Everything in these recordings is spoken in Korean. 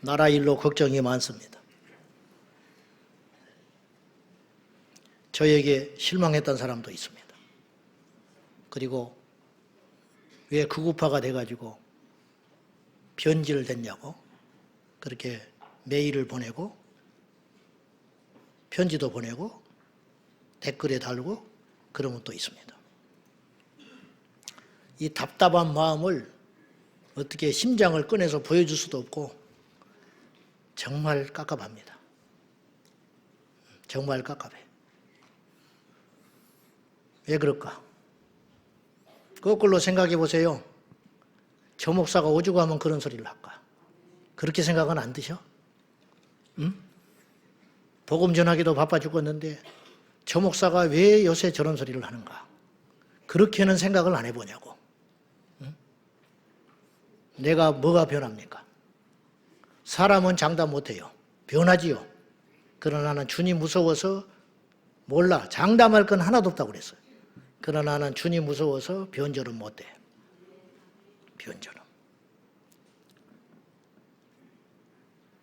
나라 일로 걱정이 많습니다. 저에게 실망했던 사람도 있습니다. 그리고 왜 극우파가 돼가지고 변질 됐냐고 그렇게 메일을 보내고 편지도 보내고 댓글에 달고 그런 것도 있습니다. 이 답답한 마음을 어떻게 심장을 꺼내서 보여줄 수도 없고 정말 깝깝합니다. 정말 깝깝해. 왜 그럴까? 거꾸로 생각해 보세요. 저 목사가 오죽 하면 그런 소리를 할까? 그렇게 생각은 안 드셔? 응? 복음 전하기도 바빠 죽겠는데 저 목사가 왜 요새 저런 소리를 하는가? 그렇게는 생각을 안 해보냐고. 응? 내가 뭐가 변합니까? 사람은 장담 못해요. 변하지요. 그러나 나는 주님 무서워서 몰라. 장담할 건 하나도 없다고 그랬어요. 그러나 나는 주님 무서워서 변절은 못해. 변절은.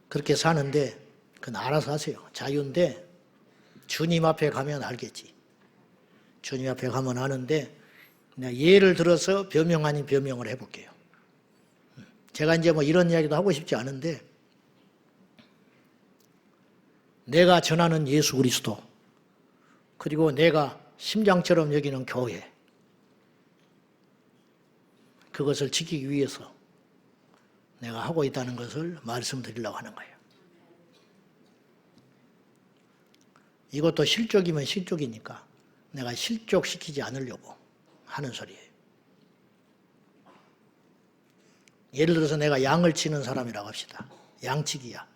그렇게 사는데 그건 알아서 하세요. 자유인데 주님 앞에 가면 알겠지. 주님 앞에 가면 아는데 내가 예를 들어서 변명 아닌 변명을 해볼게요. 제가 이제 뭐 이런 이야기도 하고 싶지 않은데 내가 전하는 예수 그리스도 그리고 내가 심장처럼 여기는 교회 그것을 지키기 위해서 내가 하고 있다는 것을 말씀드리려고 하는 거예요. 이것도 실족이면 실족이니까 내가 실족시키지 않으려고 하는 소리예요. 예를 들어서 내가 양을 치는 사람이라고 합시다. 양치기야.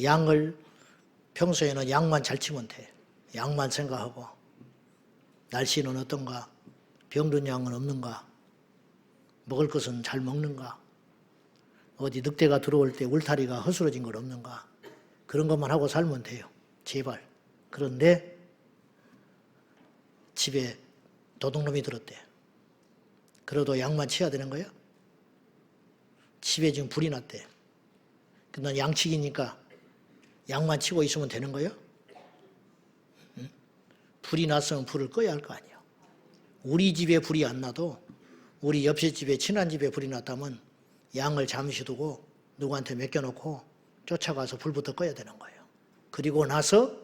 양을 평소에는 양만 잘 치면 돼. 양만 생각하고 날씨는 어떤가, 병든 양은 없는가, 먹을 것은 잘 먹는가, 어디 늑대가 들어올 때 울타리가 허술어진 건 없는가 그런 것만 하고 살면 돼요. 제발. 그런데 집에 도둑놈이 들었대. 그래도 양만 치야 되는 거야? 집에 지금 불이 났대. 넌 양치기니까 양만 치고 있으면 되는 거예요? 응? 불이 났으면 불을 꺼야 할 거 아니야. 우리 집에 불이 안 나도 우리 옆에 집에 친한 집에 불이 났다면 양을 잠시 두고 누구한테 맡겨놓고 쫓아가서 불부터 꺼야 되는 거예요. 그리고 나서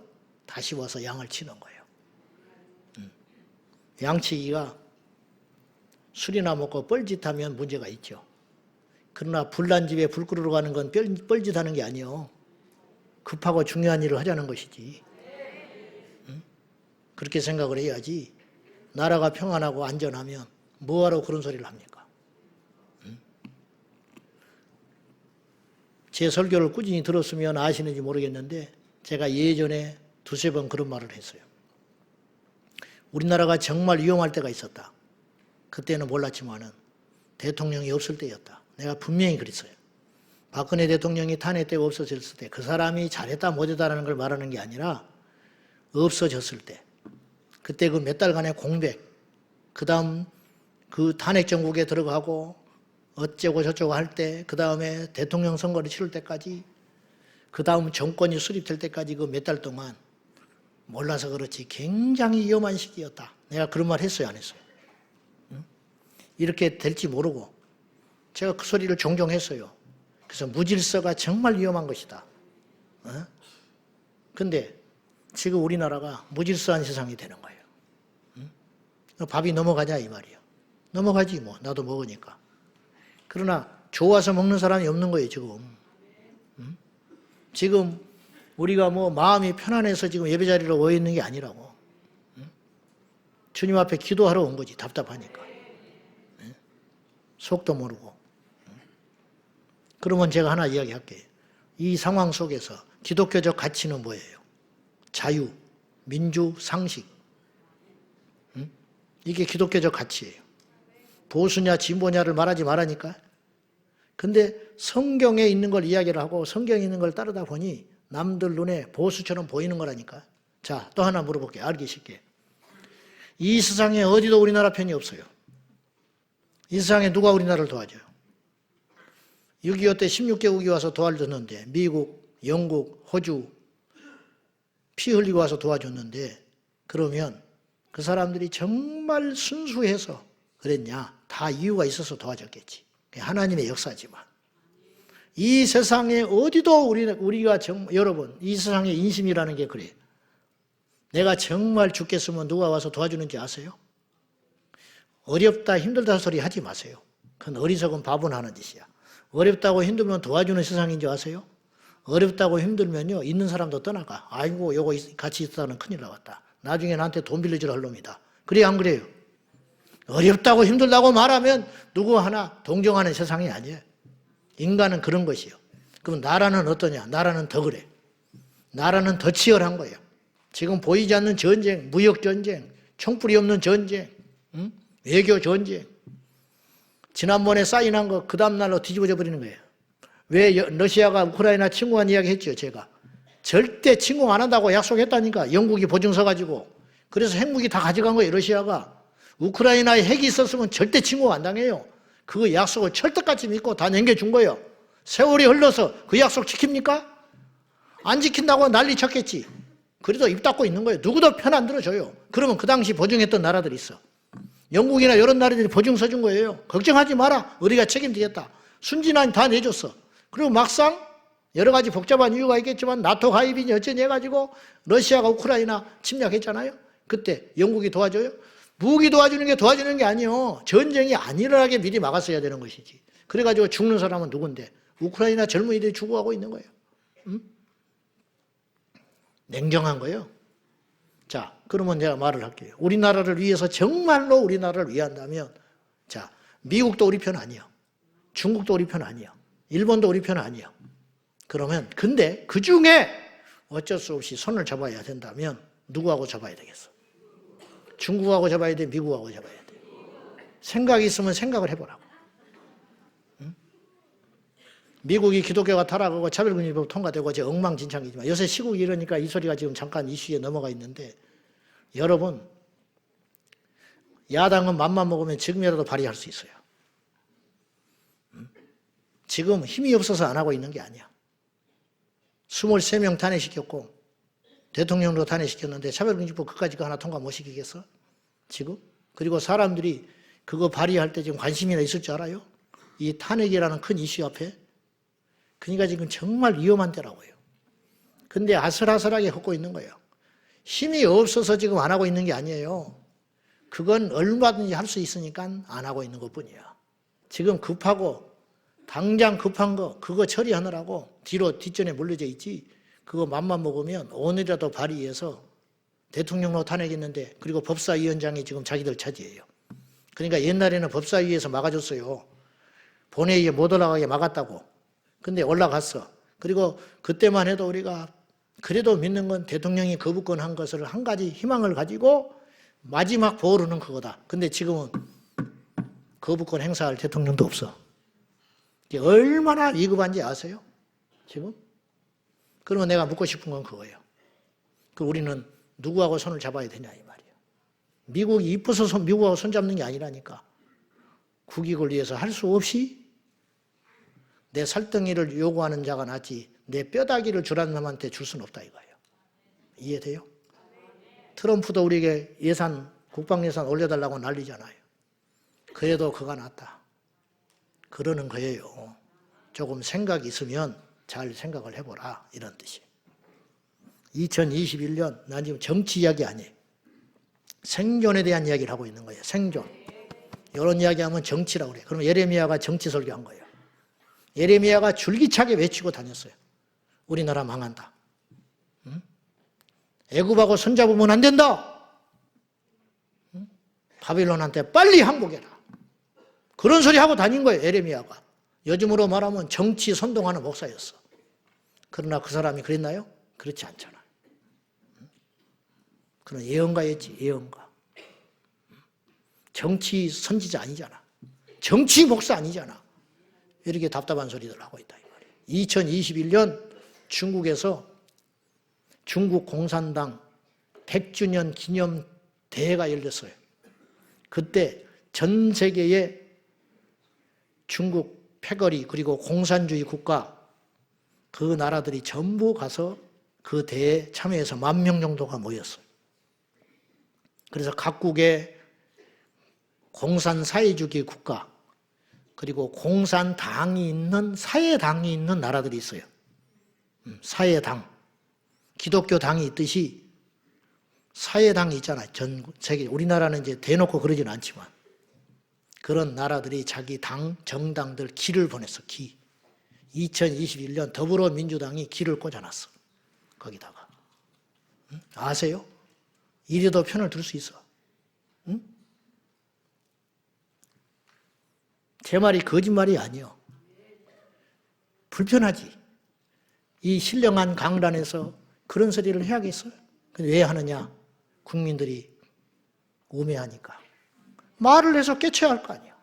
다시 와서 양을 치는 거예요. 양치기가 술이나 먹고 뻘짓하면 문제가 있죠. 그러나 불난 집에 불 끄러 가는 건 뻘짓하는 게 아니에요. 급하고 중요한 일을 하자는 것이지. 그렇게 생각을 해야지. 나라가 평안하고 안전하면 뭐하러 그런 소리를 합니까? 제 설교를 꾸준히 들었으면 아시는지 모르겠는데 제가 예전에 두세 번 그런 말을 했어요. 우리나라가 정말 위험할 때가 있었다. 그때는 몰랐지만은 대통령이 없을 때였다. 내가 분명히 그랬어요. 박근혜 대통령이 탄핵되고 없어졌을 때 그 사람이 잘했다 못했다라는 걸 말하는 게 아니라 없어졌을 때 그때 그 몇 달간의 공백 그 다음 그 탄핵 정국에 들어가고 어쩌고 저쩌고 할 때 그 다음에 대통령 선거를 치를 때까지 그 다음 정권이 수립될 때까지 그 몇 달 동안 몰라서 그렇지 굉장히 위험한 시기였다. 내가 그런 말 했어요 안 했어요? 이렇게 될지 모르고 제가 그 소리를 종종 했어요. 그래서 무질서가 정말 위험한 것이다. 근데 지금 우리나라가 무질서한 세상이 되는 거예요. 밥이 넘어가냐 이 말이에요. 넘어가지 뭐 나도 먹으니까. 그러나 좋아서 먹는 사람이 없는 거예요 지금. 지금 우리가 뭐 마음이 편안해서 지금 예배자리로 와 있는 게 아니라고. 주님 앞에 기도하러 온 거지 답답하니까. 속도 모르고. 그러면 제가 하나 이야기할게요. 이 상황 속에서 기독교적 가치는 뭐예요? 자유, 민주, 상식. 이게 기독교적 가치예요. 보수냐 진보냐를 말하지 말라니까. 근데 성경에 있는 걸 이야기를 하고 성경에 있는 걸 따르다 보니 남들 눈에 보수처럼 보이는 거라니까. 자, 또 하나 물어볼게요. 알기 쉽게. 이 세상에 어디도 우리나라 편이 없어요. 이 세상에 누가 우리나라를 도와줘요? 6.25 때 16개국이 와서 도와줬는데 미국, 영국, 호주 피 흘리고 와서 도와줬는데 그러면 그 사람들이 정말 순수해서 그랬냐? 다 이유가 있어서 도와줬겠지. 하나님의 역사지만. 이 세상에 어디도 우리가 여러분 이 세상의 인심이라는 게 그래요. 내가 정말 죽겠으면 누가 와서 도와주는지 아세요? 어렵다 힘들다 소리 하지 마세요. 그건 어리석은 바보는 하는 짓이야. 어렵다고 힘들면 도와주는 세상인 줄 아세요? 어렵다고 힘들면요 있는 사람도 떠나가. 아이고 요거 같이 있다는 큰일 나왔다. 나중에 나한테 돈 빌려주라 할 놈이다. 그래 안 그래요? 어렵다고 힘들다고 말하면 누구 하나 동정하는 세상이 아니에요. 인간은 그런 것이요. 그럼 나라는 어떠냐? 나라는 더 그래. 나라는 더 치열한 거예요. 지금 보이지 않는 전쟁, 무역전쟁, 총불이 없는 전쟁, 외교전쟁. 지난번에 사인한 거 그 다음날로 뒤집어져 버리는 거예요. 왜 러시아가 우크라이나 침공한 이야기 했죠, 제가. 절대 침공 안 한다고 약속했다니까. 영국이 보증서 가지고. 그래서 핵무기 다 가져간 거예요, 러시아가. 우크라이나에 핵이 있었으면 절대 침공 안 당해요. 그 약속을 철떡같이 믿고 다 남겨준 거예요. 세월이 흘러서 그 약속 지킵니까? 안 지킨다고 난리 쳤겠지. 그래도 입 닫고 있는 거예요. 누구도 편 안 들어줘요. 그러면 그 당시 보증했던 나라들이 있어. 영국이나 이런 나라들이 보증서 준 거예요. 걱정하지 마라. 우리가 책임지겠다. 순진한 다 내줬어. 그리고 막상 여러 가지 복잡한 이유가 있겠지만 나토 가입이니 어쩌니 해가지고 러시아가 우크라이나 침략했잖아요. 그때 영국이 도와줘요? 무기 도와주는 게 아니요. 전쟁이 안 일어나게 미리 막았어야 되는 것이지. 그래가지고 죽는 사람은 누군데? 우크라이나 젊은이들이 죽어가고 있는 거예요. 응? 냉정한 거예요. 자, 그러면 내가 말을 할게요. 우리나라를 위해서 정말로 우리나라를 위한다면, 자, 미국도 우리 편 아니에요. 중국도 우리 편 아니에요. 일본도 우리 편 아니에요. 그러면, 근데 그 중에 어쩔 수 없이 손을 잡아야 된다면 누구하고 잡아야 되겠어? 중국하고 잡아야 돼? 미국하고 잡아야 돼? 생각이 있으면 생각을 해보라고. 응? 미국이 기독교가 타락하고 차별금지법 통과되고 이제 엉망진창이지만 요새 시국이 이러니까 이 소리가 지금 잠깐 이슈에 넘어가 있는데 여러분 야당은 맘만 먹으면 지금이라도 발의할 수 있어요. 응? 지금 힘이 없어서 안 하고 있는 게 아니야. 23명 탄핵시켰고 대통령도 탄핵시켰는데 차별금지법 그까짓 거 하나 통과 못 시키겠어? 지금? 그리고 사람들이 그거 발의할 때 지금 관심이나 있을 줄 알아요? 이 탄핵이라는 큰 이슈 앞에? 그러니까 지금 정말 위험한 때라고요. 근데 아슬아슬하게 걷고 있는 거예요. 힘이 없어서 지금 안 하고 있는 게 아니에요. 그건 얼마든지 할 수 있으니까 안 하고 있는 것뿐이야. 지금 급하고 당장 급한 거 그거 처리하느라고 뒤로 뒷전에 물려져 있지. 그거 맘만 먹으면 오늘이라도 발의해서 대통령으로 탄핵했는데 그리고 법사위원장이 지금 자기들 차지해요. 그러니까 옛날에는 법사위에서 막아줬어요. 본회의에 못 올라가게 막았다고. 근데 올라갔어. 그리고 그때만 해도 우리가 그래도 믿는 건 대통령이 거부권 한 것을 한 가지 희망을 가지고 마지막 보루는 그거다. 근데 지금은 거부권 행사할 대통령도 없어. 이게 얼마나 위급한지 아세요? 지금? 그러면 내가 묻고 싶은 건 그거예요. 그 우리는 누구하고 손을 잡아야 되냐 이 말이에요. 미국이 이뻐서 미국하고 손 잡는 게 아니라니까. 국익을 위해서 할 수 없이 내 살덩이를 요구하는 자가 낫지 내 뼈다귀를 주라는 놈한테 줄 수는 없다 이거예요. 이해돼요? 트럼프도 우리에게 국방 예산 올려달라고 난리잖아요. 그래도 그가 낫다. 그러는 거예요. 조금 생각이 있으면 잘 생각을 해보라 이런 뜻이에요. 2021년 난 지금 정치 이야기 아니에요. 생존에 대한 이야기를 하고 있는 거예요. 생존. 이런 이야기하면 정치라고 그래요. 그럼 예레미야가 정치 설교한 거예요. 예레미야가 줄기차게 외치고 다녔어요. 우리나라 망한다. 응? 애굽하고 손잡으면 안 된다. 응? 바빌론한테 빨리 항복해라. 그런 소리 하고 다닌 거예요. 예레미야가. 요즘으로 말하면 정치 선동하는 목사였어. 그러나 그 사람이 그랬나요? 그렇지 않잖아. 그는 예언가였지, 예언가. 정치 선지자 아니잖아. 정치 목사 아니잖아. 이렇게 답답한 소리들 하고 있다. 2021년 중국에서 중국 공산당 100주년 기념 대회가 열렸어요. 그때 전 세계의 중국 패거리 그리고 공산주의 국가 그 나라들이 전부 가서 그 대회에 참여해서 10,000명 정도가 모였어요. 그래서 각국의 공산사회주의 국가 그리고 공산당이 있는 사회당이 있는 나라들이 있어요. 사회당, 기독교 당이 있듯이 사회당이 있잖아요. 전 세계. 우리나라는 이제 대놓고 그러지는 않지만 그런 나라들이 자기 당, 정당들 기를 보냈어. 기. 2021년 더불어민주당이 기를 꽂아놨어. 거기다가. 아세요? 이래도 편을 들 수 있어. 응? 제 말이 거짓말이 아니요. 불편하지. 이 신령한 강단에서 그런 소리를 해야겠어요? 근데 왜 하느냐? 국민들이 우매하니까. 말을 해서 깨쳐야 할 거 아니야.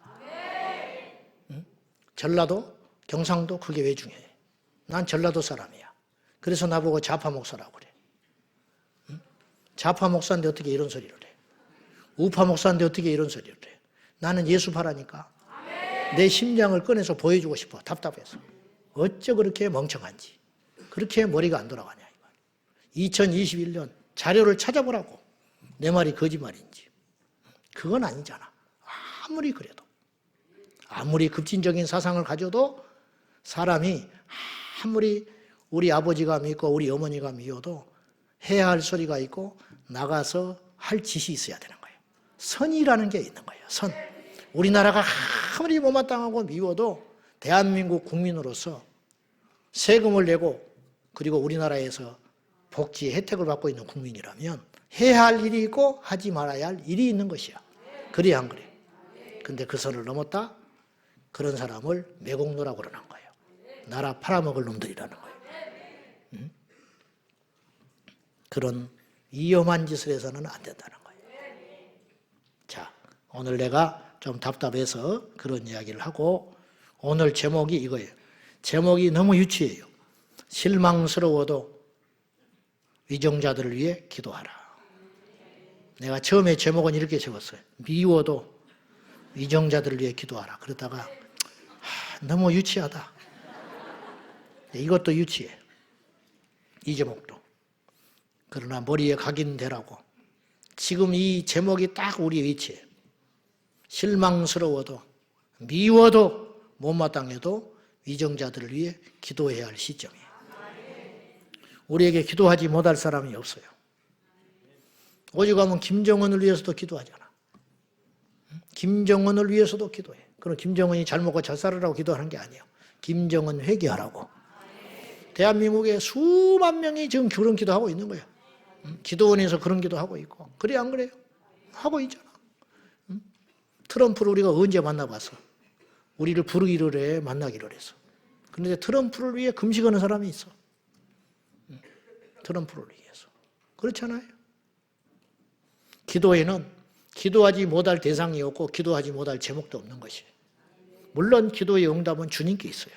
응? 전라도, 경상도 그게 왜 중요해? 난 전라도 사람이야. 그래서 나보고 좌파 목사라고 그래. 응? 좌파 목사인데 어떻게 이런 소리를 해? 우파 목사인데 어떻게 이런 소리를 해? 나는 예수파라니까. 내 심장을 꺼내서 보여주고 싶어. 답답해서. 어째 그렇게 멍청한지. 그렇게 머리가 안 돌아가냐. 2021년 자료를 찾아보라고. 내 말이 거짓말인지. 그건 아니잖아. 아무리 그래도. 아무리 급진적인 사상을 가져도 사람이 아무리 우리 아버지가 믿고 우리 어머니가 믿어도 해야 할 소리가 있고 나가서 할 짓이 있어야 되는 거예요. 선이라는 게 있는 거예요. 선. 우리나라가 아무리 못마땅하고 미워도 대한민국 국민으로서 세금을 내고 그리고 우리나라에서 복지 혜택을 받고 있는 국민이라면 해야 할 일이 있고 하지 말아야 할 일이 있는 것이야. 그래 안 그래? 근데 그 선을 넘었다? 그런 사람을 매국노라고 그러는 거예요. 나라 팔아먹을 놈들이라는 거예요. 응? 그런 위험한 짓을 해서는 안 된다는 거예요. 자, 오늘 내가 좀 답답해서 그런 이야기를 하고 오늘 제목이 이거예요. 제목이 너무 유치해요. 실망스러워도 위정자들을 위해 기도하라. 내가 처음에 제목은 이렇게 적었어요. 미워도 위정자들을 위해 기도하라. 그러다가 너무 유치하다. 이것도 유치해. 이 제목도. 그러나 머리에 각인되라고. 지금 이 제목이 딱 우리의 위치에 실망스러워도 미워도 못마땅해도 위정자들을 위해 기도해야 할 시점이에요. 우리에게 기도하지 못할 사람이 없어요. 오죽하면 김정은을 위해서도 기도하잖아. 김정은을 위해서도 기도해. 그럼 김정은이 잘 먹고 잘 살으라고 기도하는 게 아니에요. 김정은 회개하라고. 대한민국에 수만 명이 지금 그런 기도하고 있는 거예요. 기도원에서 그런 기도하고 있고. 그래 안 그래요? 하고 있잖아. 트럼프를 우리가 언제 만나봤어? 우리를 부르기를 해, 만나기를 했어. 그런데 트럼프를 위해 금식하는 사람이 있어. 트럼프를 위해서. 그렇잖아요. 기도에는 기도하지 못할 대상이 없고 기도하지 못할 제목도 없는 것이에요. 물론 기도의 응답은 주님께 있어요.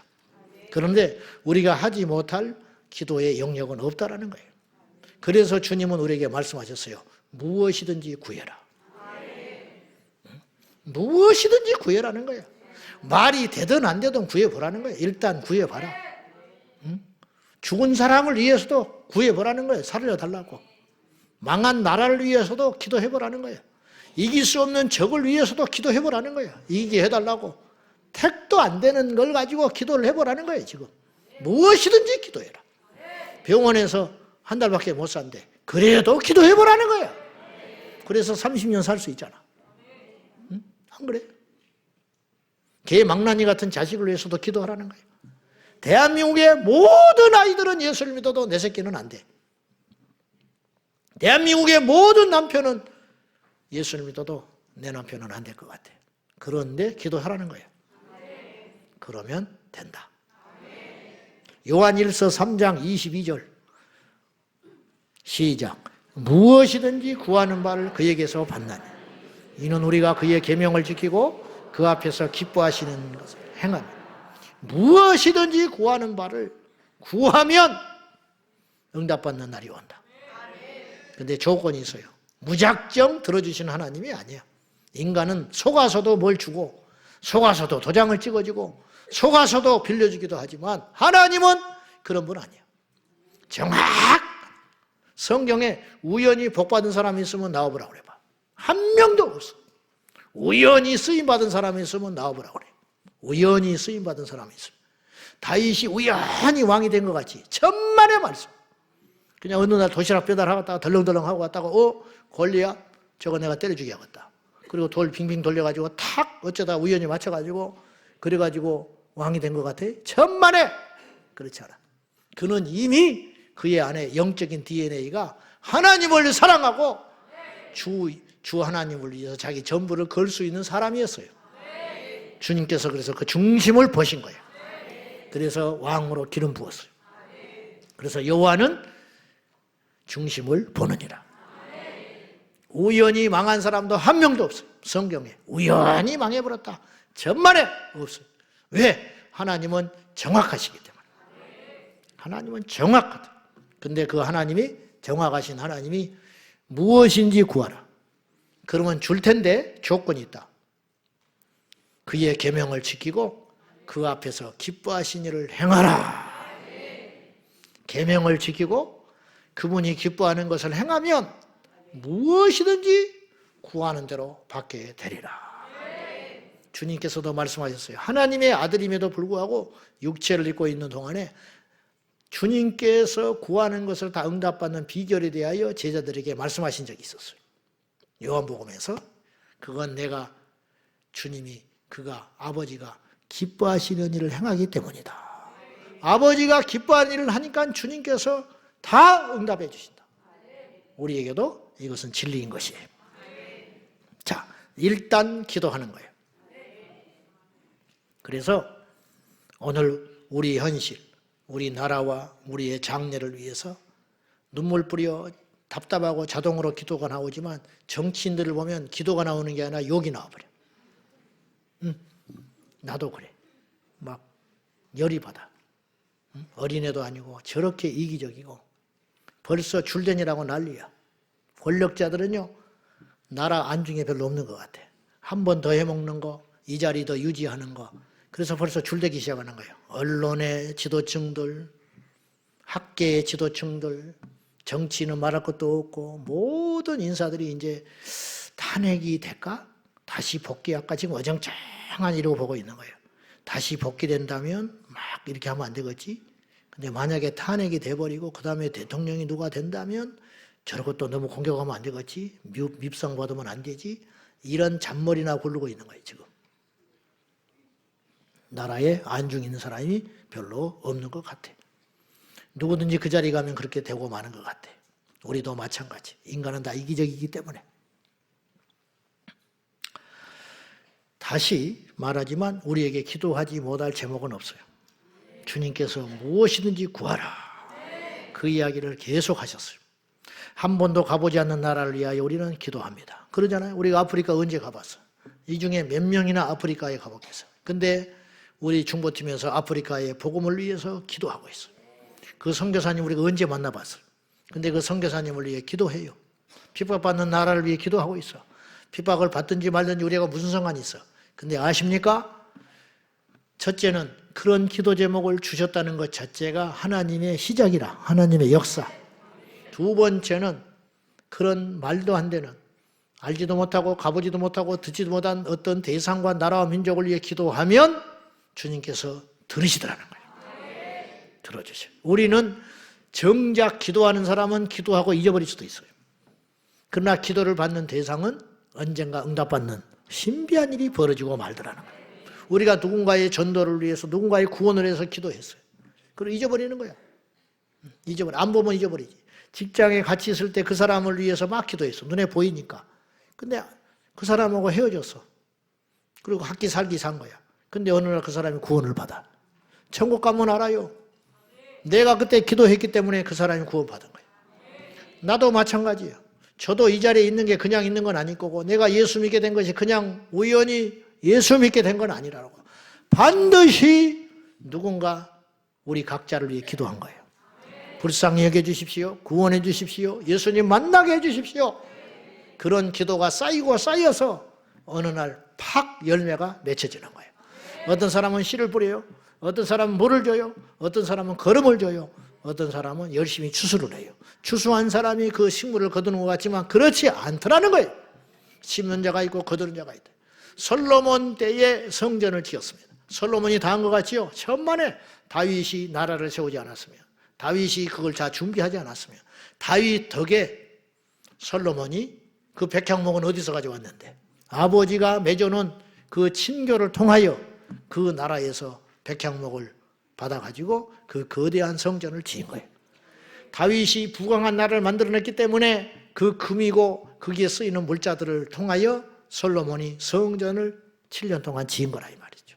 그런데 우리가 하지 못할 기도의 영역은 없다라는 거예요. 그래서 주님은 우리에게 말씀하셨어요. 무엇이든지 구해라. 무엇이든지 구해라는 거예요. 말이 되든 안 되든 구해보라는 거예요. 일단 구해봐라. 죽은 사람을 위해서도 구해보라는 거예요. 살려달라고. 망한 나라를 위해서도 기도해보라는 거예요. 이길 수 없는 적을 위해서도 기도해보라는 거예요. 이기게 해달라고. 택도 안 되는 걸 가지고 기도를 해보라는 거예요. 지금 무엇이든지 기도해라. 병원에서 한 달밖에 못 산대. 그래도 기도해보라는 거예요. 그래서 30년 살 수 있잖아. 응? 안 그래? 개 망나니 같은 자식을 위해서도 기도하라는 거예요. 대한민국의 모든 아이들은 예수를 믿어도 내 새끼는 안 돼. 대한민국의 모든 남편은 예수를 믿어도 내 남편은 안 될 것 같아. 그런데 기도하라는 거예요. 그러면 된다. 요한일서 3장 22절 시작. 무엇이든지 구하는 바를 그에게서 받나니 이는 우리가 그의 계명을 지키고 그 앞에서 기뻐하시는 것을 행하며 무엇이든지 구하는 바를 구하면 응답받는 날이 온다. 근데 조건이 있어요. 무작정 들어주시는 하나님이 아니에요. 인간은 속아서도 뭘 주고 속아서도 도장을 찍어주고 속아서도 빌려주기도 하지만 하나님은 그런 분 아니에요. 성경에 우연히 복받은 사람이 있으면 나와보라고 그래 봐. 한 명도 없어. 우연히 쓰임받은 사람이 있으면 나와보라고 그래. 우연히 쓰임받은 사람이 있으면. 다윗이 우연히 왕이 된 것 같이 천만의 말씀. 그냥 어느 날 도시락 배달하다가 덜렁덜렁 하고 갔다가 골리앗 저거 내가 때려주게 하겠다. 그리고 돌 빙빙 돌려가지고 탁 어쩌다 우연히 맞춰가지고 그래가지고 왕이 된 것 같아? 천만에 그렇지 않아. 그는 이미 그의 안에 영적인 DNA가 하나님을 사랑하고 주 하나님을 위해서 자기 전부를 걸 수 있는 사람이었어요. 주님께서 그래서 그 중심을 보신 거예요. 그래서 왕으로 기름 부었어요. 그래서 여호와는 중심을 보느니라. 우연히 망한 사람도 한 명도 없어요. 성경에 우연히 망해버렸다. 천만에 없어요. 왜? 하나님은 정확하시기 때문에. 하나님은 정확하다. 근데 그 하나님이 정확하신 하나님이 무엇인지 구하라. 그러면 줄 텐데 조건이 있다. 그의 계명을 지키고 그 앞에서 기뻐하신 일을 행하라. 계명을 지키고 그분이 기뻐하는 것을 행하면 무엇이든지 구하는 대로 받게 되리라. 주님께서도 말씀하셨어요. 하나님의 아들임에도 불구하고 육체를 입고 있는 동안에 주님께서 구하는 것을 다 응답받는 비결에 대하여 제자들에게 말씀하신 적이 있었어요. 요한복음에서 그건 내가 주님이 그가 아버지가 기뻐하시는 일을 행하기 때문이다. 아버지가 기뻐하는 일을 하니까 주님께서 다 응답해 주신다. 우리에게도 이것은 진리인 것이에요. 자, 일단 기도하는 거예요. 그래서 오늘 우리 현실, 우리 나라와 우리의 장래를 위해서 눈물 뿌려 답답하고 자동으로 기도가 나오지만 정치인들을 보면 기도가 나오는 게 아니라 욕이 나와버려. 나도 그래. 막 열이 받아. 어린애도 아니고 저렇게 이기적이고 벌써 줄대니라고 난리야. 권력자들은요, 나라 안중에 별로 없는 것 같아. 한 번 더 해먹는 거, 이 자리 더 유지하는 거. 그래서 벌써 줄대기 시작하는 거예요. 언론의 지도층들, 학계의 지도층들, 정치는 말할 것도 없고 모든 인사들이 이제 탄핵이 될까? 다시 복귀할까? 지금 어정쩡한 이러고 보고 있는 거예요. 다시 복귀된다면 막 이렇게 하면 안 되겠지? 근데 만약에 탄핵이 돼버리고 그 다음에 대통령이 누가 된다면 저런 것도 너무 공격하면 안 되겠지? 밉상 받으면 안 되지? 이런 잔머리나 굴르고 있는 거예요, 지금. 나라에 안중 있는 사람이 별로 없는 것 같아. 누구든지 그 자리에 가면 그렇게 되고 마는 것 같아. 우리도 마찬가지. 인간은 다 이기적이기 때문에. 다시 말하지만 우리에게 기도하지 못할 제목은 없어요. 주님께서 무엇이든지 구하라. 그 이야기를 계속 하셨어요. 한 번도 가보지 않는 나라를 위하여 우리는 기도합니다. 그러잖아요. 우리가 아프리카 언제 가봤어? 이 중에 몇 명이나 아프리카에 가보겠어요. 근데 우리 중보팀에서 아프리카의 복음을 위해서 기도하고 있어요. 그 선교사님 우리가 언제 만나봤어요? 근데 그 선교사님을 위해 기도해요. 핍박받는 나라를 위해 기도하고 있어. 핍박을 받든지 말든지 우리가 무슨 상관이 있어. 근데 아십니까? 첫째는 그런 기도 제목을 주셨다는 것 자체가 하나님의 시작이라. 하나님의 역사. 두 번째는 그런 말도 안 되는, 알지도 못하고 가보지도 못하고 듣지도 못한 어떤 대상과 나라와 민족을 위해 기도하면 주님께서 들으시더라는 거예요. 들어주세요. 우리는 정작 기도하는 사람은 기도하고 잊어버릴 수도 있어요. 그러나 기도를 받는 대상은 언젠가 응답받는 신비한 일이 벌어지고 말더라는 거예요. 우리가 누군가의 전도를 위해서 누군가의 구원을 위해서 기도했어요. 그리고 잊어버리는 거야. 안 보면 잊어버리지. 직장에 같이 있을 때 그 사람을 위해서 막 기도했어. 눈에 보이니까. 근데 그 사람하고 헤어졌어. 그리고 학기 살기 산 거야. 근데 어느 날 그 사람이 구원을 받아. 천국 가면 알아요. 내가 그때 기도했기 때문에 그 사람이 구원받은 거예요. 나도 마찬가지예요. 저도 이 자리에 있는 게 그냥 있는 건 아닐 거고 내가 예수 믿게 된 것이 그냥 우연히 예수 믿게 된 건 아니라고. 반드시 누군가 우리 각자를 위해 기도한 거예요. 불쌍히 여겨 주십시오. 구원해 주십시오. 예수님 만나게 해 주십시오. 그런 기도가 쌓이고 쌓여서 어느 날 팍 열매가 맺혀지는 거예요. 어떤 사람은 씨를 뿌려요. 어떤 사람은 물을 줘요. 어떤 사람은 거름을 줘요. 어떤 사람은 열심히 추수를 해요. 추수한 사람이 그 식물을 거두는 것 같지만 그렇지 않더라는 거예요. 심는 자가 있고 거두는 자가 있다. 솔로몬 때에 성전을 지었습니다. 솔로몬이 다 한 것 같지요? 천만에 다윗이 나라를 세우지 않았으며, 다윗이 그걸 다 준비하지 않았으며, 다윗 덕에 솔로몬이 그 백향목은 어디서 가져왔는데, 아버지가 맺어놓은 그 친교를 통하여 그 나라에서 백향목을 받아가지고 그 거대한 성전을 지은 거예요. 다윗이 부강한 나라를 만들어냈기 때문에 그 금이고 거기에 쓰이는 물자들을 통하여 솔로몬이 성전을 7년 동안 지은 거라 이 말이죠.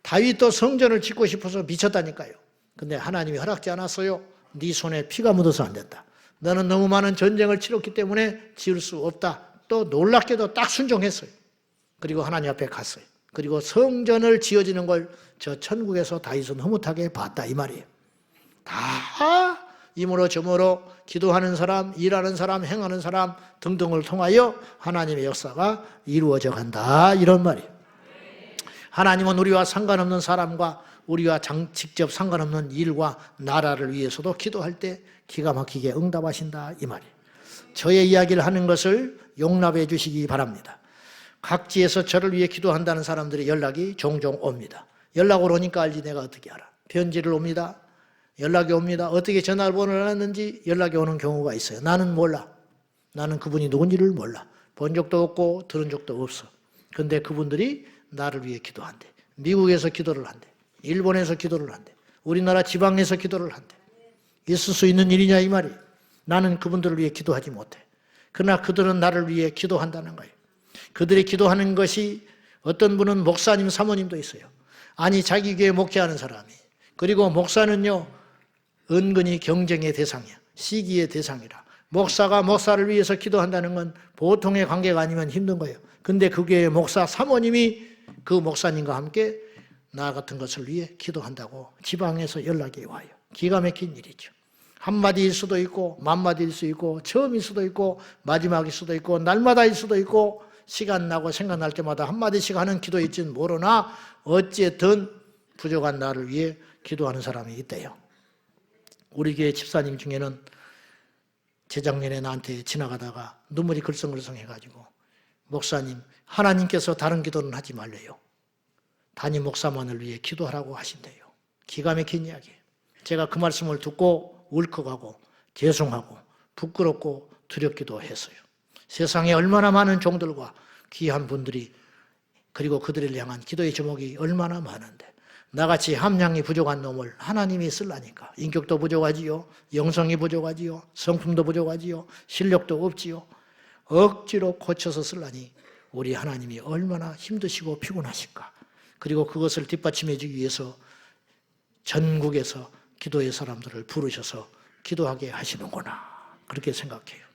다윗도 성전을 짓고 싶어서 미쳤다니까요. 근데 하나님이 허락지 않았어요. 네 손에 피가 묻어서 안 된다. 너는 너무 많은 전쟁을 치렀기 때문에 지을 수 없다. 또 놀랍게도 딱 순종했어요. 그리고 하나님 앞에 갔어요. 그리고 성전을 지어지는 걸 저 천국에서 다윗은 흐뭇하게 봤다 이 말이에요. 다 이모로 저모로 기도하는 사람, 일하는 사람, 행하는 사람 등등을 통하여 하나님의 역사가 이루어져 간다 이런 말이에요. 하나님은 우리와 상관없는 사람과 우리와 직접 상관없는 일과 나라를 위해서도 기도할 때 기가 막히게 응답하신다 이 말이에요. 저의 이야기를 하는 것을 용납해 주시기 바랍니다. 각지에서 저를 위해 기도한다는 사람들의 연락이 종종 옵니다. 연락을 오니까 알지 내가 어떻게 알아. 편지를 옵니다. 연락이 옵니다. 어떻게 전화번호를 알았는지 연락이 오는 경우가 있어요. 나는 몰라. 나는 그분이 누군지를 몰라. 본 적도 없고 들은 적도 없어. 그런데 그분들이 나를 위해 기도한대. 미국에서 기도를 한대. 일본에서 기도를 한대. 우리나라 지방에서 기도를 한대. 있을 수 있는 일이냐 이 말이에요. 나는 그분들을 위해 기도하지 못해. 그러나 그들은 나를 위해 기도한다는 거예요. 그들이 기도하는 것이 어떤 분은 목사님, 사모님도 있어요. 아니 자기 교회 목회하는 사람이. 그리고 목사는요. 은근히 경쟁의 대상이야. 시기의 대상이라. 목사가 목사를 위해서 기도한다는 건 보통의 관계가 아니면 힘든 거예요. 근데 그 교회 목사, 사모님이 그 목사님과 함께 나 같은 것을 위해 기도한다고 지방에서 연락이 와요. 기가 막힌 일이죠. 한마디일 수도 있고 만마디일 수도 있고 처음일 수도 있고 마지막일 수도 있고 날마다일 수도 있고 시간 나고 생각날 때마다 한마디씩 하는 기도일지는 모르나 어쨌든 부족한 나를 위해 기도하는 사람이 있대요. 우리 교회 집사님 중에는 재작년에 나한테 지나가다가 눈물이 글썽글썽 해가지고 목사님 하나님께서 다른 기도는 하지 말래요. 담임 목사만을 위해 기도하라고 하신대요. 기가 막힌 이야기예요. 제가 그 말씀을 듣고 울컥하고 죄송하고 부끄럽고 두렵기도 했어요. 세상에 얼마나 많은 종들과 귀한 분들이 그리고 그들을 향한 기도의 제목이 얼마나 많은데 나같이 함량이 부족한 놈을 하나님이 쓰려니까 인격도 부족하지요. 영성이 부족하지요. 성품도 부족하지요. 실력도 없지요. 억지로 고쳐서 쓰려니 우리 하나님이 얼마나 힘드시고 피곤하실까. 그리고 그것을 뒷받침해 주기 위해서 전국에서 기도의 사람들을 부르셔서 기도하게 하시는구나. 그렇게 생각해요.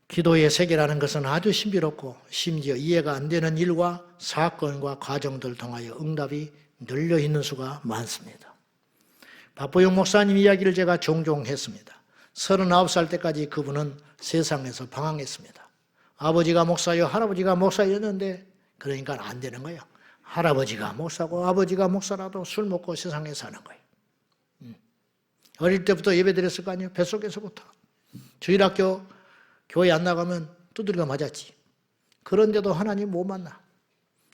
기도의 세계라는 것은 아주 신비롭고 심지어 이해가 안 되는 일과 사건과 과정들을 통하여 응답이 늘려 있는 수가 많습니다. 박보영 목사님 이야기를 제가 종종 했습니다. 39살 때까지 그분은 세상에서 방황했습니다. 아버지가 목사요, 할아버지가 목사였는데 그러니까 안 되는 거예요. 할아버지가 목사고 아버지가 목사라도 술 먹고 세상에 사는 거예요. 어릴 때부터 예배 드렸을 거 아니에요. 뱃속에서부터. 주일학교 교회 안 나가면 두드려 맞았지. 그런데도 하나님 못 만나.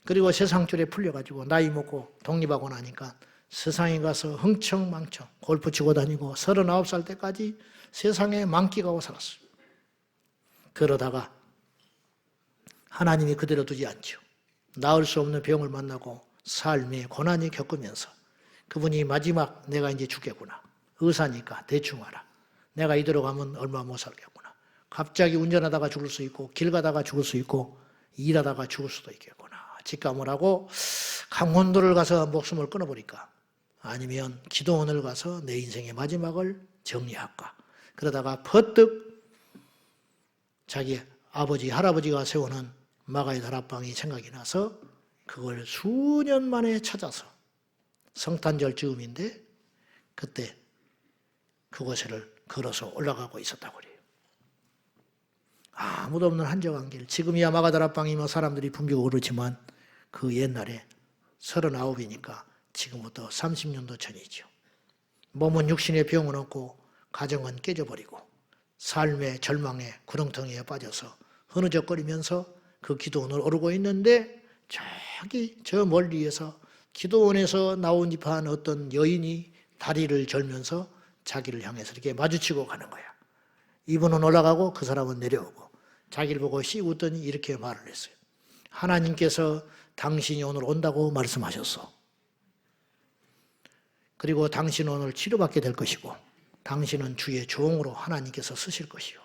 그리고 세상줄에 풀려가지고 나이 먹고 독립하고 나니까 세상에 가서 흥청망청 골프 치고 다니고 39살 때까지 세상에 만끽하고 살았어요. 그러다가 하나님이 그대로 두지 않죠. 나을 수 없는 병을 만나고 삶의 고난이 겪으면서 그분이 마지막 내가 이제 죽겠구나. 의사니까 대충 알아. 내가 이대로 가면 얼마 못 살겠구나. 갑자기 운전하다가 죽을 수 있고 길 가다가 죽을 수 있고 일하다가 죽을 수도 있겠구나. 직감을 하고 강원도를 가서 목숨을 끊어버릴까? 아니면 기도원을 가서 내 인생의 마지막을 정리할까? 그러다가 퍼뜩 자기 아버지, 할아버지가 세우는 마가의 다락방이 생각이 나서 그걸 수년 만에 찾아서 성탄절 즈음인데 그때 그곳을 걸어서 올라가고 있었다고 그래요. 아무도 없는 한적한 길. 지금이야 마가 다락방이 사람들이 붐비고 그렇지만 그 옛날에 39이니까 지금부터 30년도 전이죠. 몸은 육신의 병은 없고 가정은 깨져버리고 삶의 절망에 구렁텅이에 빠져서 흐느적거리면서 그 기도원을 오르고 있는데 저기 저 멀리에서 기도원에서 나온 듯한 어떤 여인이 다리를 절면서 자기를 향해서 이렇게 마주치고 가는 거야. 이분은 올라가고 그 사람은 내려오고 자기를 보고 씩 웃더니 이렇게 말을 했어요. 하나님께서 당신이 오늘 온다고 말씀하셨어. 그리고 당신은 오늘 치료받게 될 것이고 당신은 주의 종으로 하나님께서 쓰실 것이요.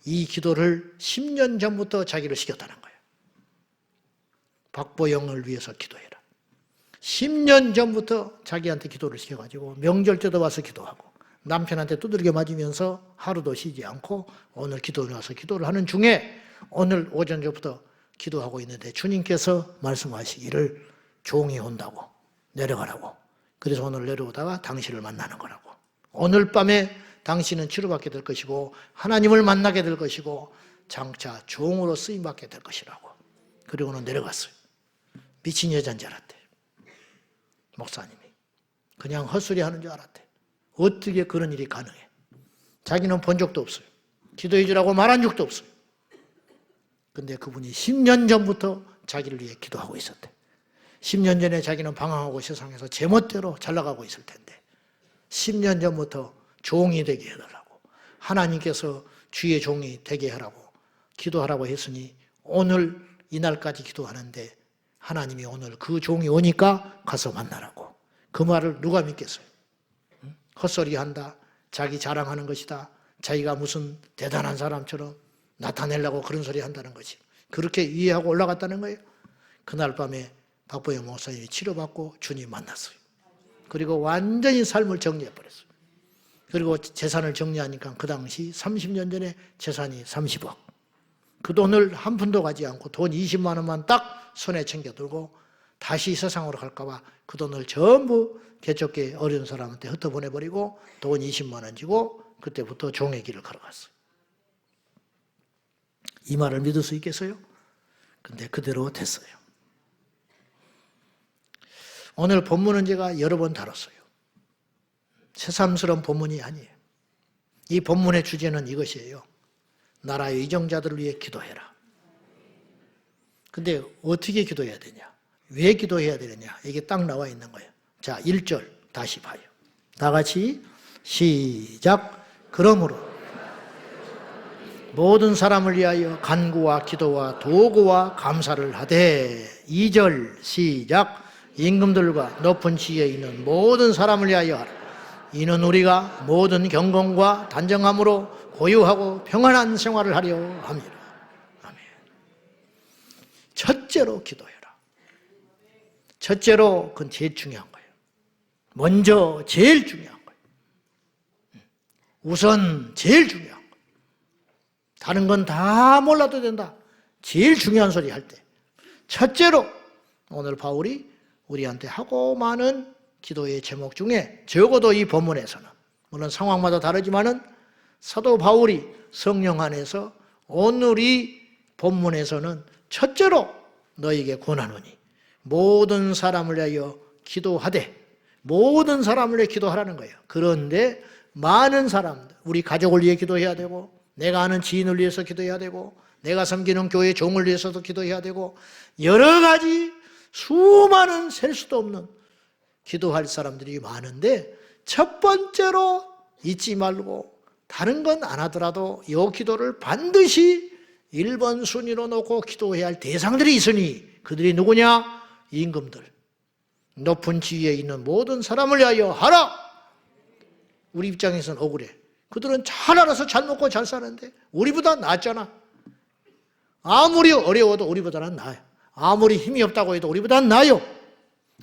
이 기도를 10년 전부터 자기를 시켰다는 거예요. 박보영을 위해서 기도해라. 10년 전부터 자기한테 기도를 시켜가지고 명절 때도 와서 기도하고 남편한테 두들겨 맞으면서 하루도 쉬지 않고 오늘 기도에 와서 기도를 하는 중에 오늘 오전 전부터 기도하고 있는데 주님께서 말씀하시기를 종이 온다고 내려가라고. 그래서 오늘 내려오다가 당신을 만나는 거라고. 오늘 밤에 당신은 치료받게 될 것이고 하나님을 만나게 될 것이고 장차 종으로 쓰임받게 될 것이라고. 그리고는 내려갔어요. 미친 여자인 줄 알았대. 목사님이. 그냥 헛소리 하는 줄 알았대. 어떻게 그런 일이 가능해? 자기는 본 적도 없어요. 기도해 주라고 말한 적도 없어요. 근데 그분이 10년 전부터 자기를 위해 기도하고 있었대. 10년 전에 자기는 방황하고 세상에서 제멋대로 잘 나가고 있을 텐데 10년 전부터 종이 되게 해달라고 하나님께서 주의 종이 되게 하라고 기도하라고 했으니 오늘 이날까지 기도하는데 하나님이 오늘 그 종이 오니까 가서 만나라고. 그 말을 누가 믿겠어요? 헛소리 한다. 자기 자랑하는 것이다. 자기가 무슨 대단한 사람처럼 나타내려고 그런 소리 한다는 거지. 그렇게 이해하고 올라갔다는 거예요. 그날 밤에 박보영 목사님이 치료받고 주님 만났어요. 그리고 완전히 삶을 정리해버렸어요. 그리고 재산을 정리하니까 그 당시 30년 전에 재산이 30억. 그 돈을 한 푼도 가지 않고 돈 20만 원만 딱 손에 챙겨들고 다시 세상으로 갈까봐 그 돈을 전부 개척계 어려운 사람한테 흩어보내버리고 돈 20만 원 주고 그때부터 종의 길을 걸어갔어요. 이 말을 믿을 수 있겠어요? 근데 그대로 됐어요. 오늘 본문은 제가 여러 번 다뤘어요. 새삼스러운 본문이 아니에요. 이 본문의 주제는 이것이에요. 나라의 이정자들을 위해 기도해라. 근데 어떻게 기도해야 되냐? 왜 기도해야 되느냐? 이게 딱 나와 있는 거예요. 자, 1절 다시 봐요. 다 같이 시작. 그러므로 모든 사람을 위하여 간구와 기도와 도구와 감사를 하되 2절 시작. 임금들과 높은 지위에 있는 모든 사람을 위하여 하라. 이는 우리가 모든 경건과 단정함으로 고유하고 평안한 생활을 하려 합니다. 아멘. 첫째로 기도해라. 첫째로 그건 제일 중요한 거예요. 먼저 제일 중요한 거예요. 우선 제일 중요한 거예요. 다른 건 다 몰라도 된다. 제일 중요한 소리 할 때. 첫째로 오늘 바울이 우리한테 하고 많은 기도의 제목 중에 적어도 이 본문에서는 물론 상황마다 다르지만은 사도 바울이 성령 안에서 오늘 이 본문에서는 첫째로 너에게 권하노니 모든 사람을 위하여 기도하되 모든 사람을 위해 기도하라는 거예요. 그런데 많은 사람들, 우리 가족을 위해 기도해야 되고 내가 아는 지인을 위해서 기도해야 되고 내가 섬기는 교회 종을 위해서도 기도해야 되고 여러 가지 수많은 셀 수도 없는 기도할 사람들이 많은데 첫 번째로 잊지 말고 다른 건 안 하더라도 이 기도를 반드시 1번 순위로 놓고 기도해야 할 대상들이 있으니 그들이 누구냐? 임금들. 높은 지위에 있는 모든 사람을 위하여 하라. 우리 입장에서는 억울해. 그들은 잘 알아서 잘 먹고 잘 사는데 우리보다 낫잖아. 아무리 어려워도 우리보다는 나아요. 아무리 힘이 없다고 해도 우리보다는 나아요.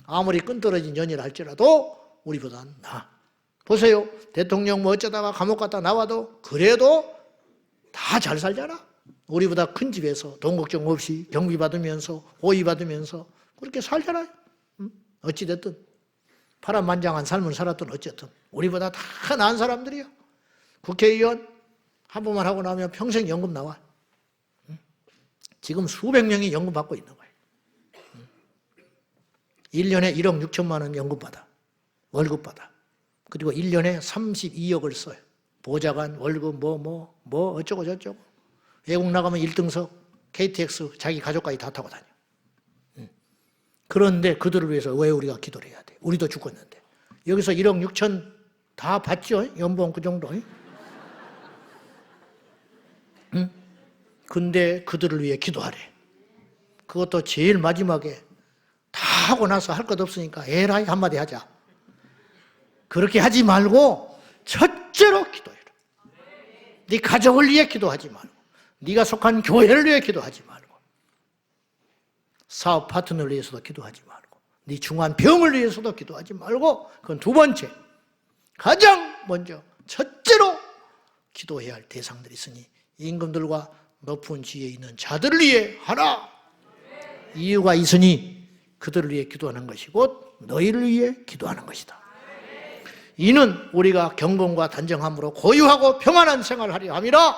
아무리 끈떨어진 연애를 할지라도 우리보다는 나아. 보세요. 대통령 뭐 어쩌다가 감옥 갔다 나와도 그래도 다 잘 살잖아. 우리보다 큰 집에서 돈 걱정 없이 경비 받으면서 호의 받으면서 그렇게 살잖아요. 어찌됐든 파란만장한 삶을 살았든 어쨌든 우리보다 다 나은 사람들이요. 국회의원 한 번만 하고 나면 평생 연금 나와. 지금 수백 명이 연금 받고 있는 거예요. 1년에 1억 6천만 원 연금 받아. 월급 받아. 그리고 1년에 32억을 써요. 보좌관, 월급, 어쩌고 저쩌고. 외국 나가면 1등석, KTX, 자기 가족까지 다 타고 다녀. 그런데 그들을 위해서 왜 우리가 기도를 해야 돼? 우리도 죽었는데. 여기서 1억 6천 다 받죠? 연봉 그 정도. 응? 근데 그들을 위해 기도하래. 그것도 제일 마지막에 다 하고 나서 할 것 없으니까 에라이 한마디 하자. 그렇게 하지 말고 첫째로 기도해라. 네 가족을 위해 기도하지 말고, 네가 속한 교회를 위해 기도하지 말고, 사업 파트너를 위해서도 기도하지 말고, 네 중한 병을 위해서도 기도하지 말고, 그건 두 번째. 가장 먼저 첫째로 기도해야 할 대상들이 있으니 임금들과 높은 지위에 있는 자들을 위해 하라. 이유가 있으니 그들을 위해 기도하는 것이 곧 너희를 위해 기도하는 것이다. 이는 우리가 경건과 단정함으로 고유하고 평안한 생활을 하려 함이라.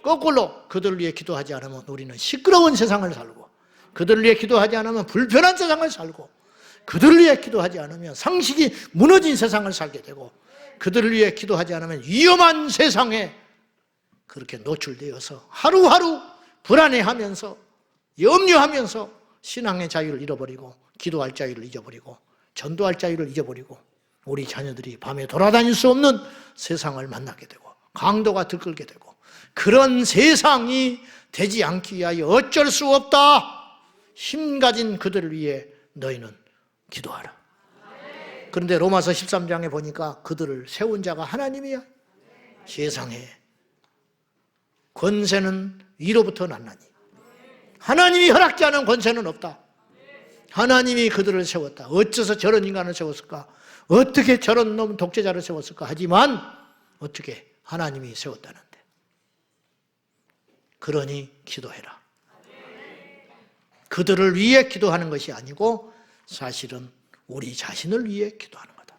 거꾸로 그들을 위해 기도하지 않으면 우리는 시끄러운 세상을 살고, 그들을 위해 기도하지 않으면 불편한 세상을 살고, 그들을 위해 기도하지 않으면 상식이 무너진 세상을 살게 되고, 그들을 위해 기도하지 않으면 위험한 세상에 그렇게 노출되어서 하루하루 불안해하면서 염려하면서 신앙의 자유를 잃어버리고, 기도할 자유를 잊어버리고, 전도할 자유를 잊어버리고, 우리 자녀들이 밤에 돌아다닐 수 없는 세상을 만나게 되고 강도가 들끓게 되고, 그런 세상이 되지 않기 위하여 어쩔 수 없다. 힘 가진 그들을 위해 너희는 기도하라. 그런데 로마서 13장에 보니까 그들을 세운 자가 하나님이야. 세상에 권세는 위로부터 났나니 하나님이 허락지 않은 권세는 없다. 하나님이 그들을 세웠다. 어째서 저런 인간을 세웠을까? 어떻게 저런 놈 독재자를 세웠을까? 하지만 어떻게 하나님이 세웠다는데. 그러니 기도해라. 그들을 위해 기도하는 것이 아니고 사실은 우리 자신을 위해 기도하는 거다.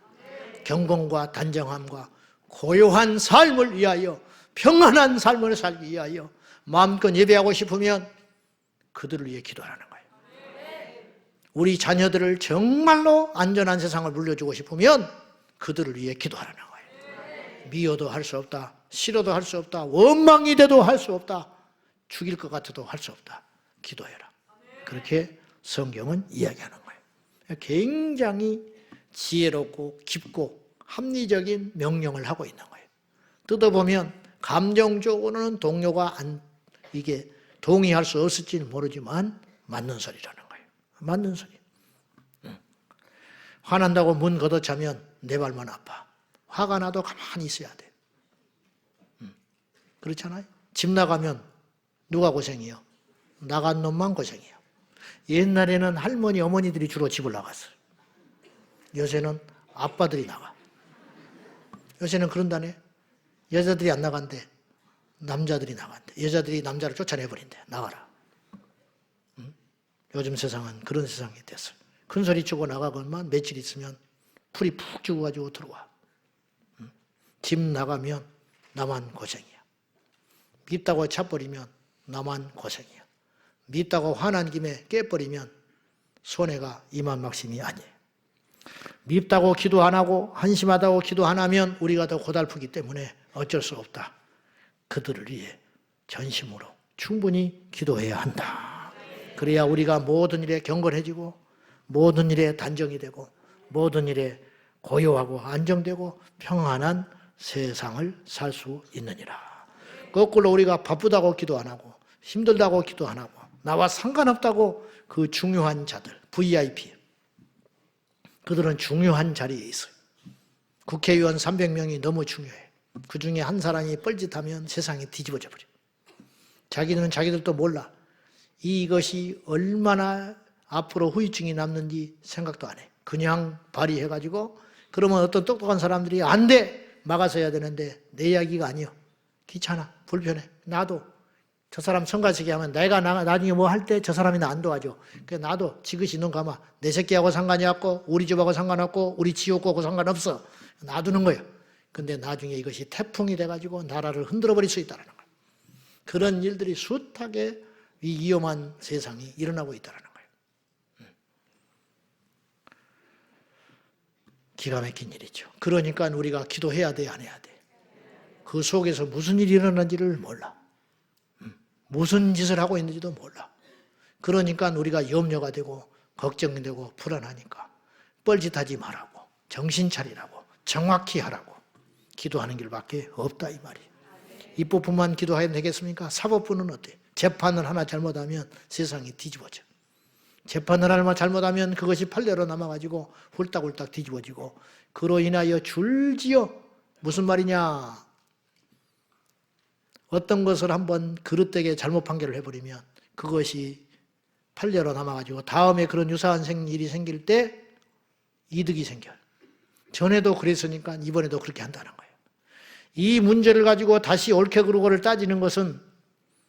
경건과 단정함과 고요한 삶을 위하여, 평안한 삶을 살기 위하여 마음껏 예배하고 싶으면 그들을 위해 기도하는 거예요. 우리 자녀들을 정말로 안전한 세상을 물려주고 싶으면 그들을 위해 기도하라는 거예요. 미워도 할 수 없다. 싫어도 할 수 없다. 원망이 돼도 할 수 없다. 죽일 것 같아도 할 수 없다. 기도해라. 그렇게 성경은 이야기하는 거예요. 굉장히 지혜롭고 깊고 합리적인 명령을 하고 있는 거예요. 뜯어보면 감정적으로는 이게 동의할 수 없을지는 모르지만 맞는 소리라는 거예요. 맞는 소리. 화난다고 문 걷어차면 내 발만 아파. 화가 나도 가만히 있어야 돼. 그렇잖아요. 집 나가면 누가 고생이요? 나간 놈만 고생이요. 옛날에는 할머니, 어머니들이 주로 집을 나갔어요. 요새는 아빠들이 나가. 요새는 그런다네. 여자들이 안 나간대. 남자들이 나간대. 여자들이 남자를 쫓아내버린대. 나가라. 요즘 세상은 그런 세상이 됐어요. 큰 소리 치고 나가건만 며칠 있으면 풀이 푹 죽어가지고 들어와. 집 나가면 나만 고생이야. 밉다고 차버리면 나만 고생이야. 밉다고 화난 김에 깨버리면 손해가 이만막심이 아니에요. 밉다고 기도 안 하고 한심하다고 기도 안 하면 우리가 더 고달프기 때문에 어쩔 수 없다. 그들을 위해 전심으로 충분히 기도해야 한다. 그래야 우리가 모든 일에 경건해지고, 모든 일에 단정이 되고, 모든 일에 고요하고 안정되고 평안한 세상을 살 수 있느니라. 거꾸로 우리가 바쁘다고 기도 안 하고 힘들다고 기도 안 하고 나와 상관없다고 그 중요한 자들, VIP, 그들은 중요한 자리에 있어요. 국회의원 300명이 너무 중요해. 그 중에 한 사람이 뻘짓하면 세상이 뒤집어져 버려. 자기는 자기들도 몰라. 이것이 얼마나 앞으로 후유증이 남는지 생각도 안 해. 그냥 발의해가지고 그러면 어떤 똑똑한 사람들이 안 돼! 막아서 해야 되는데 내 이야기가 아니요. 귀찮아. 불편해. 나도. 저 사람 성가시게 하면 내가 나중에 뭐 할 때 저 사람이 나 안 도와줘. 그래서 나도 지그시 눈 감아. 내 새끼하고 상관이 없고 우리 집하고 상관없고 우리 지옥하고 상관없어. 놔두는 거예요. 근데 나중에 이것이 태풍이 돼가지고 나라를 흔들어 버릴 수 있다는 거예요. 그런 일들이 숱하게 이 위험한 세상이 일어나고 있다는 거예요. 기가 막힌 일이죠. 그러니까 우리가 기도해야 돼, 안 해야 돼? 그 속에서 무슨 일이 일어나는지를 몰라. 무슨 짓을 하고 있는지도 몰라. 그러니까 우리가 염려가 되고 걱정되고 불안하니까 뻘짓하지 말라고, 정신 차리라고, 정확히 하라고 기도하는 길밖에 없다 이 말이에요. 입법부만 기도하면 되겠습니까? 사법부는 어때? 재판을 하나 잘못하면 세상이 뒤집어져. 재판을 하나 잘못하면 그것이 판례로 남아가지고 홀딱홀딱 뒤집어지고, 그로 인하여 줄지어 무슨 말이냐, 어떤 것을 한번 그릇되게 잘못 판결을 해버리면 그것이 판례로 남아가지고 다음에 그런 유사한 일이 생길 때 이득이 생겨요. 전에도 그랬으니까 이번에도 그렇게 한다는 거예요. 이 문제를 가지고 다시 옳게 그르고를 따지는 것은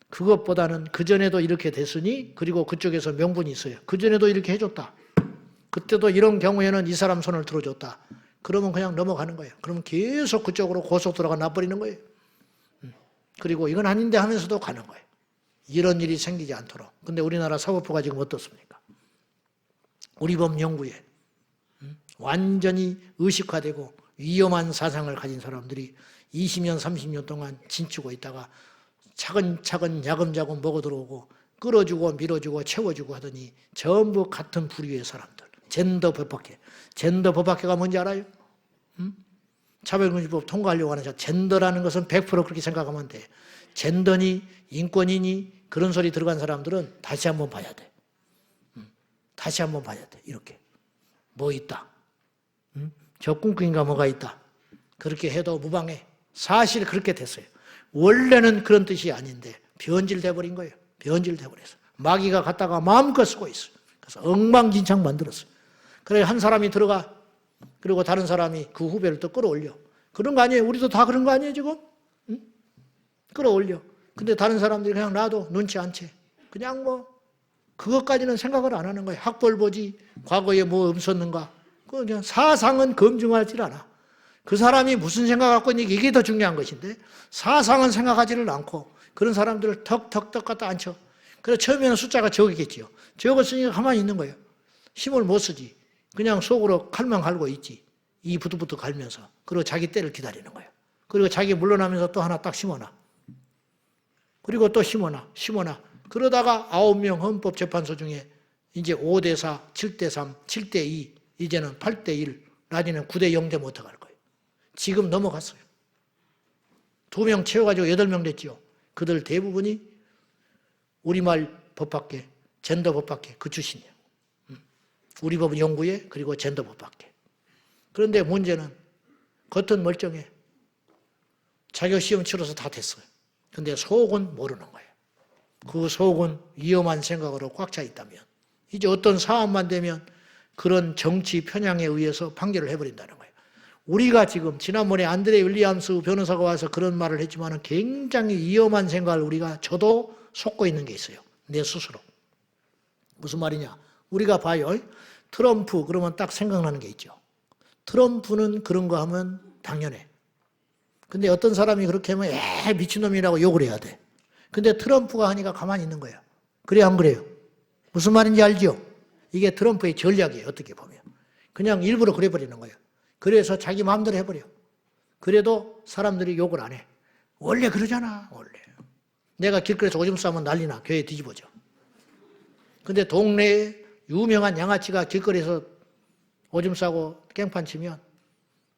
그것보다는 그전에도 이렇게 됐으니, 그리고 그쪽에서 명분이 있어요. 그전에도 이렇게 해줬다. 그때도 이런 경우에는 이 사람 손을 들어줬다. 그러면 그냥 넘어가는 거예요. 그러면 계속 그쪽으로 고속도로가 나버리는 거예요. 그리고 이건 아닌데 하면서도 가는 거예요. 이런 일이 생기지 않도록. 근데 우리나라 사법부가 지금 어떻습니까? 우리 법 연구에 완전히 의식화되고 위험한 사상을 가진 사람들이 20년, 30년 동안 진추고 있다가 차근차근 야금야금 먹어 들어오고 끌어주고 밀어주고 채워주고 하더니 전부 같은 부류의 사람들. 젠더 법학회. 젠더 법학회가 뭔지 알아요? 차별금지법 통과하려고 하는 젠더라는 것은 100% 그렇게 생각하면 돼. 젠더니 인권이니 그런 소리 들어간 사람들은 다시 한번 봐야 돼. 다시 한번 봐야 돼. 이렇게. 뭐 있다. 저 꿈꾸인가 뭐가 있다. 그렇게 해도 무방해. 사실 그렇게 됐어요. 원래는 그런 뜻이 아닌데 변질돼 버린 거예요. 변질돼 버렸어. 마귀가 갖다가 마음껏 쓰고 있어요. 그래서 엉망진창 만들었어요. 그래 한 사람이 들어가, 그리고 다른 사람이 그 후배를 또 끌어올려. 그런 거 아니에요? 우리도 다 그런 거 아니에요 지금? 응? 끌어올려. 근데 다른 사람들이 그냥 놔도 눈치 안 채. 그냥 뭐 그것까지는 생각을 안 하는 거예요. 학벌 보지, 과거에 뭐 없었는가. 그냥 사상은 검증하지 않아. 그 사람이 무슨 생각 갖고 있는지 이게 더 중요한 것인데, 사상은 생각하지를 않고 그런 사람들을 턱턱턱 갖다 앉혀. 그래서 처음에는 숫자가 적겠지요. 적었으니까 가만히 있는 거예요. 힘을 못 쓰지. 그냥 속으로 칼만 갈고 있지. 이 부두부두 갈면서. 그리고 자기 때를 기다리는 거예요. 그리고 자기 물러나면서 또 하나 딱 심어놔. 그리고 또 심어놔. 그러다가 9명 헌법재판소 중에 이제 5대4, 7대3, 7대2, 이제는 8대1, 나중에는 9대0 못 어갈 거예요. 지금 넘어갔어요. 2명 채워가지고 8명 됐죠. 그들 대부분이 우리말 법학계, 젠더 법학계 그 출신이에요. 우리 법 연구회 그리고 젠더 법학계. 그런데 문제는 겉은 멀쩡해. 자격시험 치러서 다 됐어요. 근데 속은 모르는 거예요. 그 속은 위험한 생각으로 꽉 차 있다면 이제 어떤 사안만 되면 그런 정치 편향에 의해서 판결을 해버린다는 거예요. 우리가 지금 지난번에 안드레 윌리엄스 변호사가 와서 그런 말을 했지만 굉장히 위험한 생각을 저도 속고 있는 게 있어요. 내 스스로. 무슨 말이냐. 우리가 봐요. 트럼프 그러면 딱 생각나는 게 있죠. 트럼프는 그런 거 하면 당연해. 근데 어떤 사람이 그렇게 하면 미친놈이라고 욕을 해야 돼. 근데 트럼프가 하니까 가만히 있는 거예요. 그래요, 안 그래요? 무슨 말인지 알죠? 이게 트럼프의 전략이에요, 어떻게 보면. 그냥 일부러 그래버리는 거예요. 그래서 자기 마음대로 해버려. 그래도 사람들이 욕을 안 해. 원래 그러잖아, 원래. 내가 길거리에서 오줌 싸면 난리나, 교회 뒤집어져. 근데 동네에 유명한 양아치가 길거리에서 오줌 싸고 깽판 치면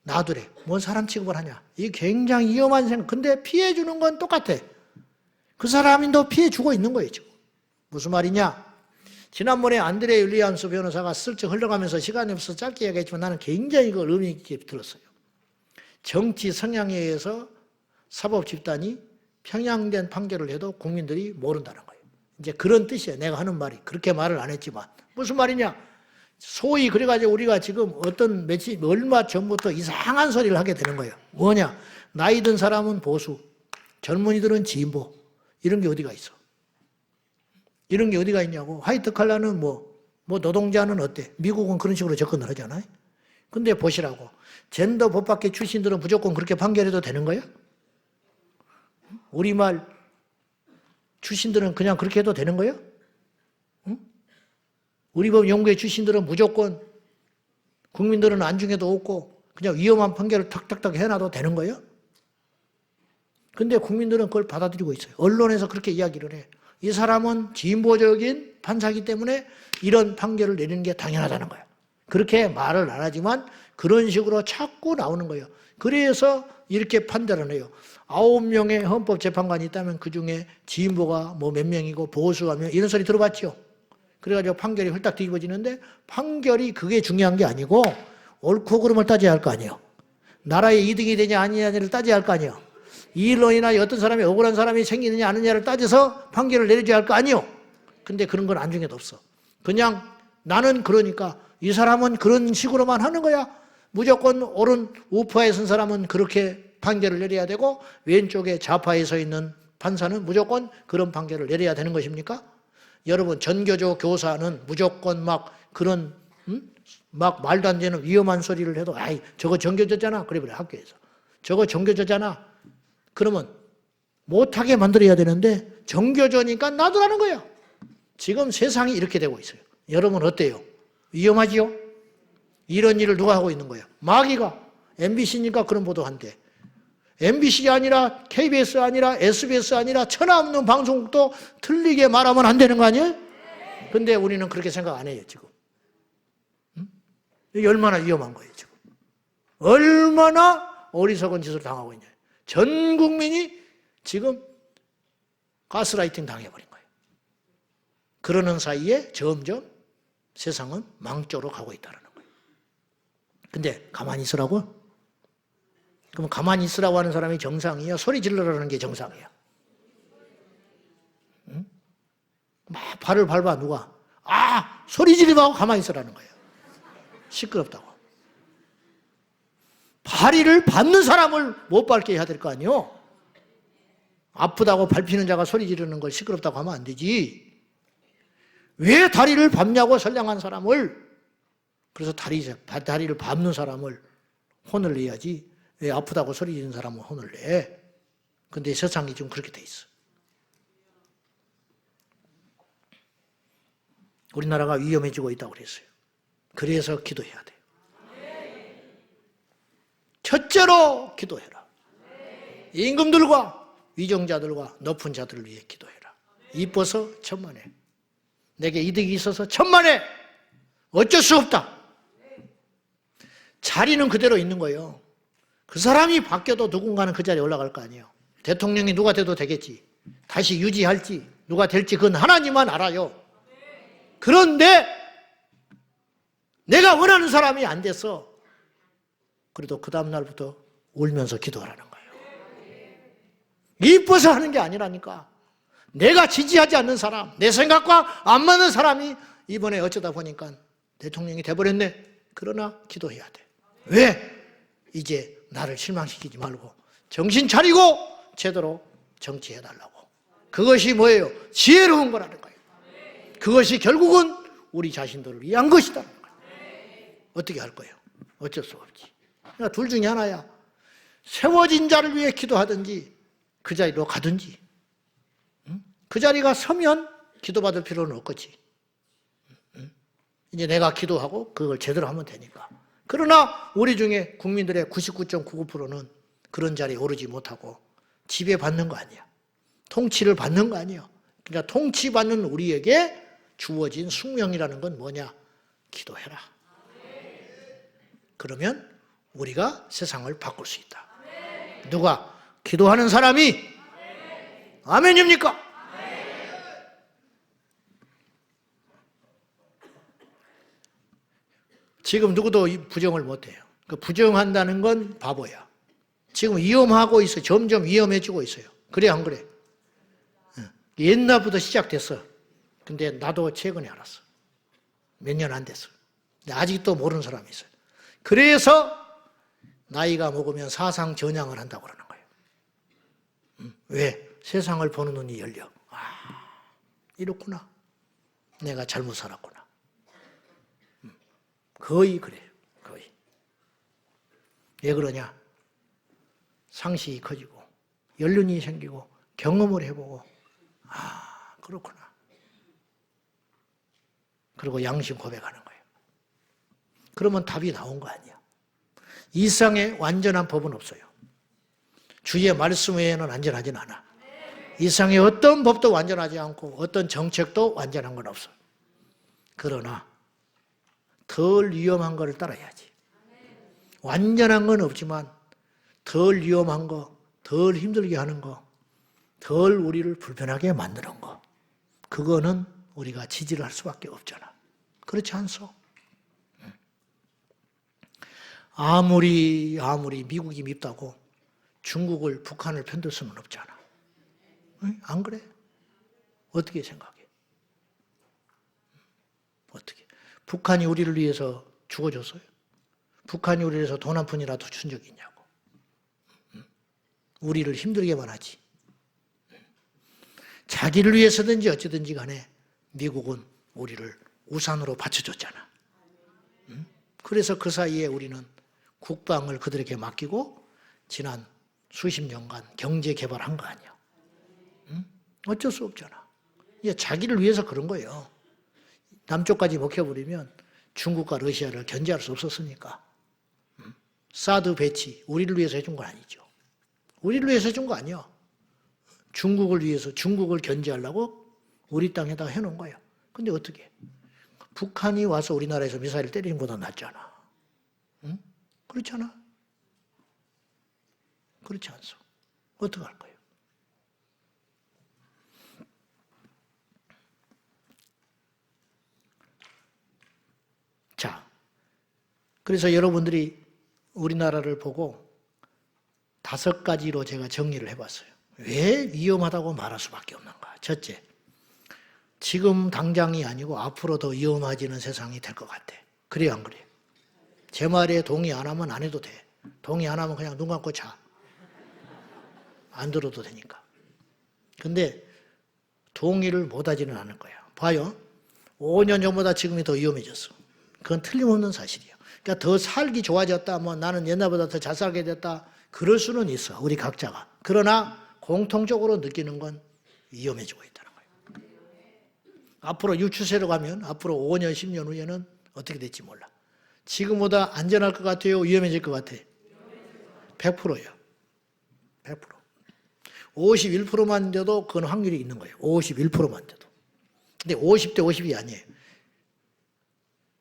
놔두래. 뭔 사람 취급을 하냐. 이게 굉장히 위험한 생각. 근데 피해 주는 건 똑같아. 그 사람이 더 피해 주고 있는 거예요, 지금. 무슨 말이냐? 지난번에 안드레 윌리엄스 변호사가 슬쩍 흘러가면서 시간이 없어서 짧게 얘기했지만 나는 굉장히 그걸 의미 있게 들었어요. 정치 성향에 의해서 사법 집단이 편향된 판결을 해도 국민들이 모른다는 거예요. 이제 그런 뜻이에요. 내가 하는 말이. 그렇게 말을 안 했지만. 무슨 말이냐? 소위 그래가지고 우리가 지금 얼마 전부터 이상한 소리를 하게 되는 거예요. 뭐냐? 나이 든 사람은 보수, 젊은이들은 진보. 이런 게 어디가 있어? 이런 게 어디가 있냐고. 화이트 칼라는 뭐 노동자는 어때? 미국은 그런 식으로 접근을 하잖아요. 근데 보시라고. 젠더 법학계 출신들은 무조건 그렇게 판결해도 되는 거야? 우리말 출신들은 그냥 그렇게 해도 되는 거야? 응? 우리 법 연구회 출신들은 무조건 국민들은 안중에도 없고 그냥 위험한 판결을 탁탁탁 해놔도 되는 거예요? 근데 국민들은 그걸 받아들이고 있어요. 언론에서 그렇게 이야기를 해. 이 사람은 진보적인 판사이기 때문에 이런 판결을 내리는 게 당연하다는 거예요. 그렇게 말을 안 하지만 그런 식으로 자꾸 나오는 거예요. 그래서 이렇게 판단을 해요. 9명의 헌법재판관이 있다면 그중에 진보가 뭐 몇 명이고 보수가 몇 명, 이런 소리 들어봤죠? 그래가지고 판결이 홀딱 뒤집어지는데 판결이 그게 중요한 게 아니고 옳고 그름을 따져야 할 거 아니에요. 나라의 이득이 되냐 아니냐를 따져야 할 거 아니에요. 이 일로 인하여 어떤 사람이 억울한 사람이 생기느냐 아니냐를 따져서 판결을 내려줘야 할 거 아니에요. 근데 그런 건 안중에도 없어. 그냥 나는 그러니까 이 사람은 그런 식으로만 하는 거야. 무조건 옳은 우파에 선 사람은 그렇게 판결을 내려야 되고 왼쪽에 좌파에 서 있는 판사는 무조건 그런 판결을 내려야 되는 것입니까? 여러분 전교조 교사는 무조건 막 그런 막 말도 안 되는 위험한 소리를 해도 아이 저거 전교조잖아. 그래 버려 학교에서. 저거 전교조잖아. 그러면 못하게 만들어야 되는데 전교조니까 놔두라는 거야. 지금 세상이 이렇게 되고 있어요. 여러분 어때요? 위험하지요? 이런 일을 누가 하고 있는 거예요? 마귀가. MBC니까 그런 보도한대. MBC가 아니라 KBS 아니라 SBS 아니라 천하 없는 방송국도 틀리게 말하면 안 되는 거 아니에요? 근데 우리는 그렇게 생각 안 해요 지금. 이게 얼마나 위험한 거예요 지금. 얼마나 어리석은 짓을 당하고 있냐. 전 국민이 지금 가스라이팅 당해버린 거예요. 그러는 사이에 점점 세상은 망조로 가고 있다는 거예요. 근데 가만히 있으라고? 그럼 가만히 있으라고 하는 사람이 정상이야? 소리 질러라는 게 정상이야? 응? 막 발을 밟아 누가? 소리 지르지 말고 가만히 있으라는 거예요. 시끄럽다고. 다리를 밟는 사람을 못 밟게 해야 될 거 아니에요? 아프다고 밟히는 자가 소리 지르는 걸 시끄럽다고 하면 안 되지. 왜 다리를 밟냐고 선량한 사람을, 그래서 다리를 밟는 사람을 혼을 내야지. 왜 아프다고 소리 지르는 사람은 혼을 내? 근데 세상이 좀 그렇게 돼 있어. 우리나라가 위험해지고 있다고 그랬어요. 그래서 기도해야 돼요. 첫째로 기도해라. 임금들과 위정자들과 높은 자들을 위해 기도해라. 이뻐서 천만에. 내게 이득이 있어서 천만에. 어쩔 수 없다. 자리는 그대로 있는 거예요. 그 사람이 바뀌어도 누군가는 그 자리에 올라갈 거 아니에요. 대통령이 누가 돼도 되겠지. 다시 유지할지 누가 될지 그건 하나님만 알아요. 그런데 내가 원하는 사람이 안 됐어. 그래도 그 다음 날부터 울면서 기도하라는 거예요. 이뻐서 하는 게 아니라니까. 내가 지지하지 않는 사람, 내 생각과 안 맞는 사람이 이번에 어쩌다 보니까 대통령이 돼버렸네. 그러나 기도해야 돼. 왜? 이제 나를 실망시키지 말고 정신 차리고 제대로 정치해달라고. 그것이 뭐예요? 지혜로운 거라는 거예요. 그것이 결국은 우리 자신들을 위한 것이다. 어떻게 할 거예요? 어쩔 수 없지. 그러니까 둘 중에 하나야. 세워진 자를 위해 기도하든지 그 자리로 가든지. 그 자리가 서면 기도받을 필요는 없겠지. 이제 내가 기도하고 그걸 제대로 하면 되니까. 그러나 우리 중에 국민들의 99.99%는 그런 자리에 오르지 못하고 지배받는 거 아니야. 통치를 받는 거 아니야. 그러니까 통치받는 우리에게 주어진 숙명이라는 건 뭐냐? 기도해라. 그러면 우리가 세상을 바꿀 수 있다. 누가? 기도하는 사람이? 아멘입니까? 지금 누구도 부정을 못해요. 그 부정한다는 건 바보야. 지금 위험하고 있어요. 점점 위험해지고 있어요. 그래 안 그래? 옛날부터 시작됐어. 근데 나도 최근에 알았어. 몇 년 안 됐어. 근데 아직도 모르는 사람이 있어요. 그래서 나이가 먹으면 사상 전향을 한다고 그러는 거예요. 왜? 세상을 보는 눈이 열려. 이렇구나. 내가 잘못 살았구나. 거의 그래요. 거의. 왜 그러냐? 상식이 커지고 연륜이 생기고 경험을 해보고 그렇구나. 그리고 양심 고백하는 거예요. 그러면 답이 나온 거 아니야. 이상의 완전한 법은 없어요. 주의 말씀 외에는 안전하진 않아. 이상의 어떤 법도 완전하지 않고 어떤 정책도 완전한 건 없어. 그러나 덜 위험한 거를 따라야지. 완전한 건 없지만 덜 위험한 거, 덜 힘들게 하는 거, 덜 우리를 불편하게 만드는 거, 그거는 우리가 지지를 할 수밖에 없잖아. 그렇지 않소? 아무리 미국이 밉다고 중국을, 북한을 편들 수는 없잖아. 응? 안 그래? 어떻게 생각해? 어떻게? 북한이 우리를 위해서 죽어줬어요? 북한이 우리를 위해서 돈 한 푼이라도 준 적이 있냐고. 우리를 힘들게만 하지. 자기를 위해서든지 어찌든지 간에 미국은 우리를 우산으로 받쳐줬잖아. 그래서 그 사이에 우리는 국방을 그들에게 맡기고 지난 수십 년간 경제 개발한 거 아니야. 어쩔 수 없잖아. 이게 자기를 위해서 그런 거예요. 남쪽까지 먹혀버리면 중국과 러시아를 견제할 수 없었으니까. 사드 배치, 우리를 위해서 해준 건 아니죠. 우리를 위해서 해준 거 아니야. 중국을 위해서, 중국을 견제하려고 우리 땅에다가 해놓은 거예요. 근데 어떻게? 북한이 와서 우리나라에서 미사일 때리는 것보다 낫잖아. 응? 그렇잖아? 그렇지 않소. 어떡할 거예요? 자, 그래서 여러분들이 우리나라를 보고 5가지로 제가 정리를 해봤어요. 왜 위험하다고 말할 수밖에 없는가? 첫째, 지금 당장이 아니고 앞으로 더 위험해지는 세상이 될 것 같아. 그래요, 안 그래요? 제 말에 동의 안 하면 안 해도 돼. 동의 안 하면 그냥 눈 감고 자. 안 들어도 되니까. 근데 동의를 못 하지는 않을 거야. 봐요. 5년 전보다 지금이 더 위험해졌어. 그건 틀림없는 사실이에요. 그러니까 더 살기 좋아졌다, 뭐 나는 옛날보다 더 잘 살게 됐다, 그럴 수는 있어, 우리 각자가. 그러나 공통적으로 느끼는 건 위험해지고 있다는 거예요. 앞으로 이 추세로 가면 앞으로 5년, 10년 후에는 어떻게 될지 몰라. 지금보다 안전할 것 같아요? 위험해질 것 같아? 100%예요. 100%. 51%만 돼도 그건 확률이 있는 거예요. 51%만 돼도. 근데 50대 50이 아니에요.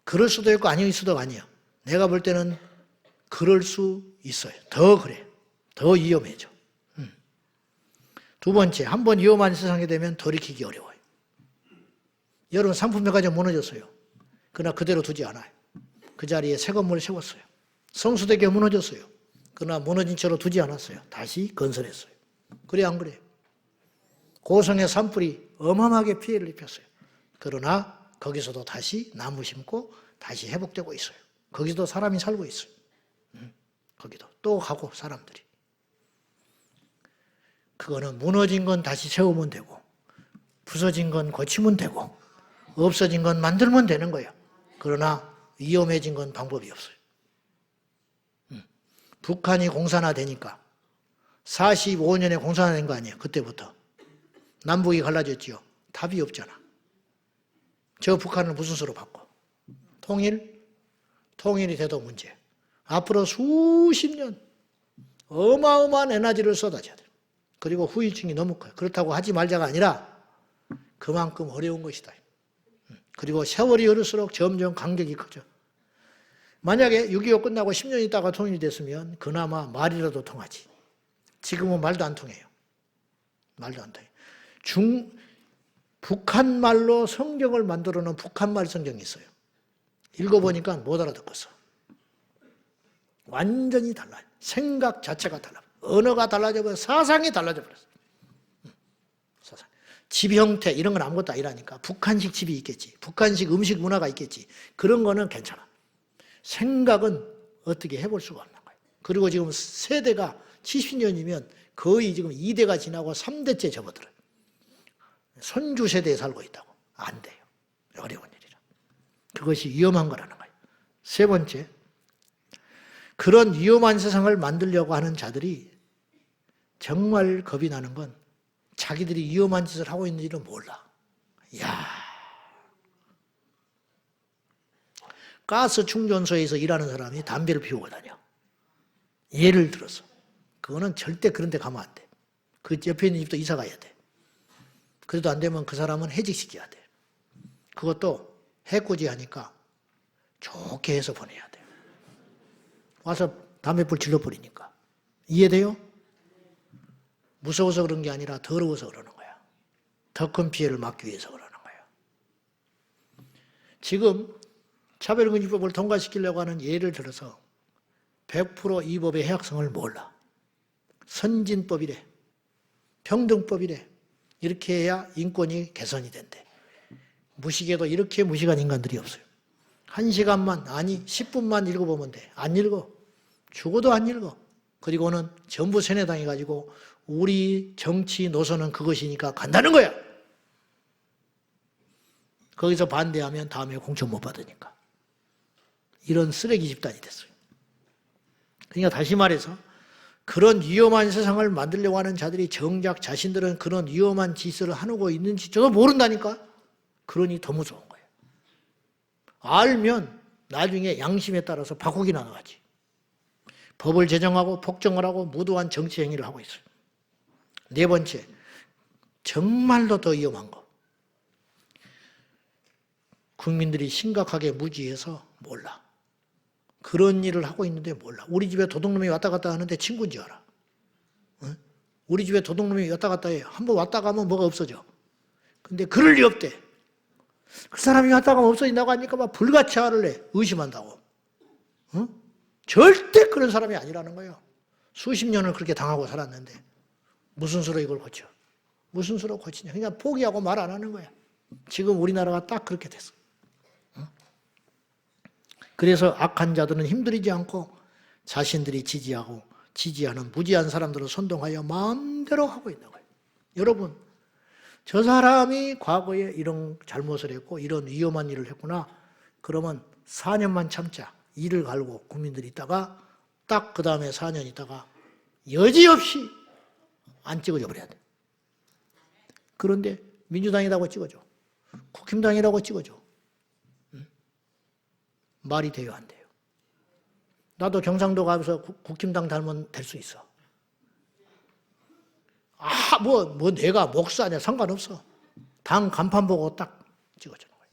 그럴 수도 있고 아닐 수도 아니에요. 내가 볼 때는 그럴 수 있어요. 더 그래. 더 위험해져. 두 번째, 한번 위험한 세상이 되면 돌이키기 어려워요. 여러분 상품백화점 무너졌어요. 그러나 그대로 두지 않아요. 그 자리에 새 건물을 세웠어요. 성수대교 무너졌어요. 그러나 무너진 채로 두지 않았어요. 다시 건설했어요. 그래 안 그래? 고성의 산불이 어마어마하게 피해를 입혔어요. 그러나 거기서도 다시 나무 심고 다시 회복되고 있어요. 거기서도 사람이 살고 있어요. 거기도 또 가고 사람들이. 그거는 무너진 건 다시 세우면 되고 부서진 건 고치면 되고 없어진 건 만들면 되는 거예요. 그러나 위험해진 건 방법이 없어요. 북한이 공산화되니까 45년에 공산화된 거 아니에요. 그때부터. 남북이 갈라졌지요. 답이 없잖아. 저 북한을 무슨 수로 바꿔? 통일이 돼도 문제. 앞으로 수십 년 어마어마한 에너지를 쏟아져야 돼. 그리고 후유증이 너무 커요. 그렇다고 하지 말자가 아니라 그만큼 어려운 것이다. 그리고 세월이 흐를수록 점점 간격이 커져. 만약에 6.25 끝나고 10년 있다가 통일이 됐으면 그나마 말이라도 통하지. 지금은 말도 안 통해요. 말도 안 통해요. 북한말로 성경을 만들어 놓은 북한말 성경이 있어요. 읽어보니까 못 알아듣겠어. 완전히 달라요. 생각 자체가 달라요. 언어가 달라져 버려. 사상이 달라져 버렸어. 사상. 집 형태 이런 건 아무것도 아니라니까. 북한식 집이 있겠지. 북한식 음식 문화가 있겠지. 그런 거는 괜찮아. 생각은 어떻게 해볼 수가 없는 거예요. 그리고 지금 세대가 70년이면 거의 지금 2대가 지나고 3대째 접어들어요. 손주 세대에 살고 있다고. 안 돼요. 어려운 일이라. 그것이 위험한 거라는 거예요. 세 번째, 그런 위험한 세상을 만들려고 하는 자들이 정말 겁이 나는 건 자기들이 위험한 짓을 하고 있는지는 몰라. 이야. 가스 충전소에서 일하는 사람이 담배를 피우고 다녀. 예를 들어서. 그거는 절대 그런 데 가면 안 돼. 그 옆에 있는 집도 이사 가야 돼. 그래도 안 되면 그 사람은 해직시켜야 돼. 그것도 해코지 하니까 좋게 해서 보내야 돼. 와서 담배불 질러버리니까. 이해돼요? 무서워서 그런 게 아니라 더러워서 그러는 거야. 더 큰 피해를 막기 위해서 그러는 거야. 지금 차별금지법을 통과시키려고 하는 예를 들어서 100% 이 법의 해악성을 몰라. 선진법이래. 평등법이래. 이렇게 해야 인권이 개선이 된대. 무식에도 이렇게 무식한 인간들이 없어요. 1시간만, 아니 10분만 읽어보면 돼. 안 읽어. 죽어도 안 읽어. 그리고는 전부 세뇌당해가지고 우리 정치 노선은 그것이니까 간다는 거야. 거기서 반대하면 다음에 공천 못 받으니까. 이런 쓰레기 집단이 됐어요. 그러니까 다시 말해서 그런 위험한 세상을 만들려고 하는 자들이 정작 자신들은 그런 위험한 짓을 하고 있는지 저도 모른다니까. 그러니 더 무서운 거예요. 알면 나중에 양심에 따라서 바꾸기나 나가지. 법을 제정하고 폭정을 하고 무도한 정치 행위를 하고 있어요. 네 번째, 정말로 더 위험한 거. 국민들이 심각하게 무지해서 몰라. 그런 일을 하고 있는데 몰라. 우리 집에 도둑놈이 왔다 갔다 하는데 친구인 줄 알아. 응? 우리 집에 도둑놈이 왔다 갔다 해. 한번 왔다 가면 뭐가 없어져. 근데 그럴 리 없대. 그 사람이 왔다 가면 없어진다고 하니까 막 불같이 화를 내. 의심한다고. 응? 절대 그런 사람이 아니라는 거예요. 수십 년을 그렇게 당하고 살았는데 무슨 수로 이걸 고쳐? 무슨 수로 고치냐? 그냥 포기하고 말 안 하는 거야. 지금 우리나라가 딱 그렇게 됐어. 응? 그래서 악한 자들은 힘들이지 않고 자신들이 지지하는 무지한 사람들을 선동하여 마음대로 하고 있는 거예요. 여러분, 저 사람이 과거에 이런 잘못을 했고 이런 위험한 일을 했구나. 그러면 4년만 참자. 이를 갈고 국민들이 있다가 딱 그 다음에 4년 있다가 여지없이 안 찍어줘 버려야 돼. 그런데 민주당이라고 찍어줘. 국힘당이라고 찍어줘. 말이 돼요, 안 돼요? 나도 경상도 가서 국힘당 닮으면 될 수 있어. 내가 목사냐 상관없어. 당 간판 보고 딱 찍어주는 거예요.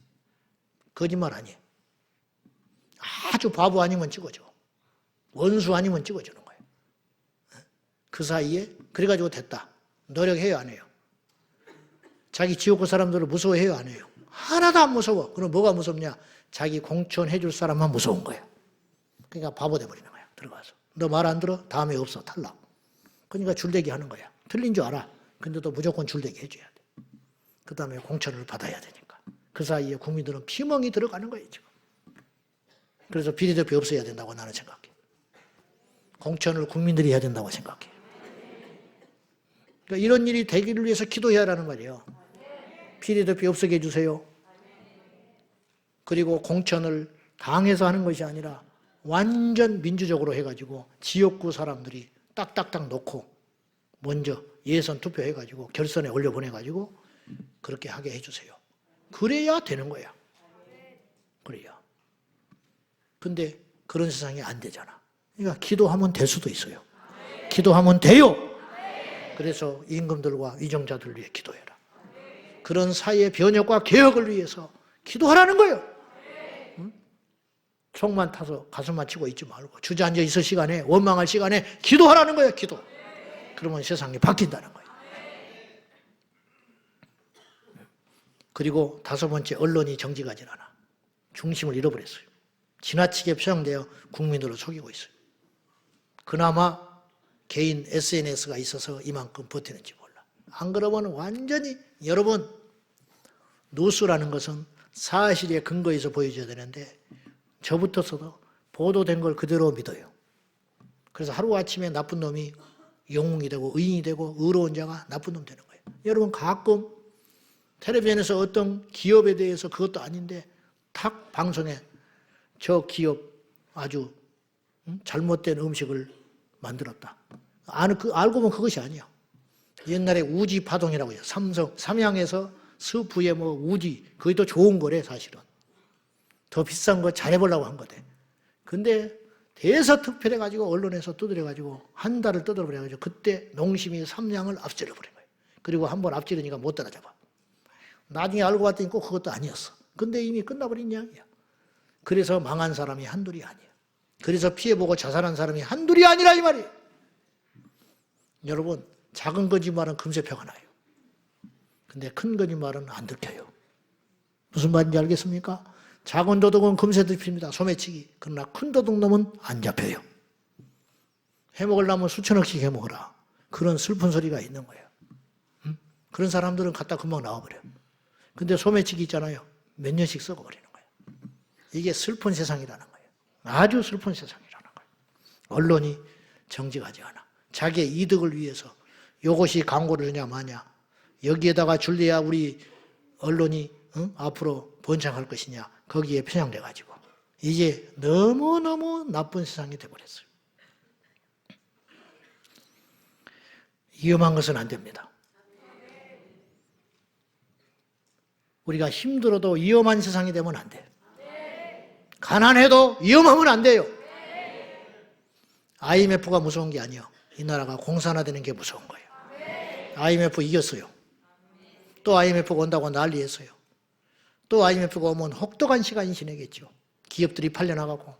거짓말 아니에요. 아주 바보 아니면 찍어줘. 원수 아니면 찍어주는 거예요. 그 사이에 그래가지고 됐다. 노력해요, 안 해요? 자기 지옥구 사람들을 무서워해요, 안 해요? 하나도 안 무서워. 그럼 뭐가 무섭냐? 자기 공천해줄 사람만 무서운 거야. 그러니까 바보 돼버리는 거야. 들어가서. 너 말 안 들어? 다음에 없어. 탈락. 그러니까 줄대기 하는 거야. 틀린 줄 알아. 근데 또 무조건 줄대기 해줘야 돼. 그 다음에 공천을 받아야 되니까. 그 사이에 국민들은 피멍이 들어가는 거예요, 지금. 그래서 비례대표 없어야 된다고 나는 생각해. 공천을 국민들이 해야 된다고 생각해. 그러니까 이런 일이 되기를 위해서 기도해야 하라는 말이에요. 비례대표 없애게 해주세요. 그리고 공천을 당에서 하는 것이 아니라 완전 민주적으로 해가지고 지역구 사람들이 딱딱딱 놓고 먼저 예선 투표해가지고 결선에 올려보내가지고 그렇게 하게 해주세요. 그래야 되는 거야. 그래야. 근데 그런 세상이 안 되잖아. 그러니까 기도하면 될 수도 있어요. 기도하면 돼요. 그래서 임금들과 위정자들을 위해 기도해라. 그런 사회의 변혁과 개혁을 위해서 기도하라는 거예요. 응? 속만 타서 가슴만 치고 있지 말고 주저앉아 있을 시간에, 원망할 시간에 기도하라는 거예요. 기도. 그러면 세상이 바뀐다는 거예요. 그리고 다섯 번째, 언론이 정직하지 않아. 중심을 잃어버렸어요. 지나치게 표현되어 국민들을 속이고 있어요. 그나마 개인 SNS가 있어서 이만큼 버티는지 몰라. 안 그러면 완전히, 여러분, 뉴스라는 것은 사실의 근거에서 보여줘야 되는데 저부터서도 보도된 걸 그대로 믿어요. 그래서 하루아침에 나쁜 놈이 영웅이 되고 의인이 되고 의로운 자가 나쁜 놈 되는 거예요. 여러분, 가끔 텔레비전에서 어떤 기업에 대해서 그것도 아닌데 탁 방송에 저 기업 아주 잘못된 음식을 만들었다. 알고 보면 그것이 아니야. 옛날에 우지 파동이라고 해요. 삼양에서 스프에 우지, 그게 더 좋은 거래, 사실은. 더 비싼 거 잘해보려고 한 거대. 근데 대서특필해가지고 언론에서 두드려가지고 한 달을 떠들어버려가지고 그때 농심이 삼양을 앞질러버린 거예요. 그리고 한 번 앞지르니까 못 따라잡아. 나중에 알고 봤더니 꼭 그것도 아니었어. 근데 이미 끝나버린 이야기야. 그래서 망한 사람이 한둘이 아니야. 그래서 피해보고 자살한 사람이 한둘이 아니라 이 말이에요. 여러분, 작은 거짓말은 금세 표가 나요. 근데 큰 거짓말은 안 들켜요. 무슨 말인지 알겠습니까? 작은 도둑은 금세 들킵니다. 소매치기. 그러나 큰 도둑놈은 안 잡혀요. 해먹으려면 수천억씩 해먹어라. 그런 슬픈 소리가 있는 거예요. 응? 그런 사람들은 갖다 금방 나와버려요. 근데 소매치기 있잖아요. 몇 년씩 썩어버리는 거예요. 이게 슬픈 세상이라는 거예요. 아주 슬픈 세상이라는 거예요. 언론이 정직하지 않아. 자기의 이득을 위해서 이것이 광고를 주냐 마냐. 여기에다가 줄래야 우리 언론이 앞으로 번창할 것이냐. 거기에 편향돼가지고 이제 너무너무 나쁜 세상이 돼버렸어요. 위험한 것은 안 됩니다. 우리가 힘들어도 위험한 세상이 되면 안 돼요. 가난해도 위험하면 안 돼요. IMF가 무서운 게 아니에요. 이 나라가 공산화되는 게 무서운 거예요. IMF 이겼어요. 또 IMF가 온다고 난리했어요. 또 IMF가 오면 혹독한 시간이 지내겠죠. 기업들이 팔려나가고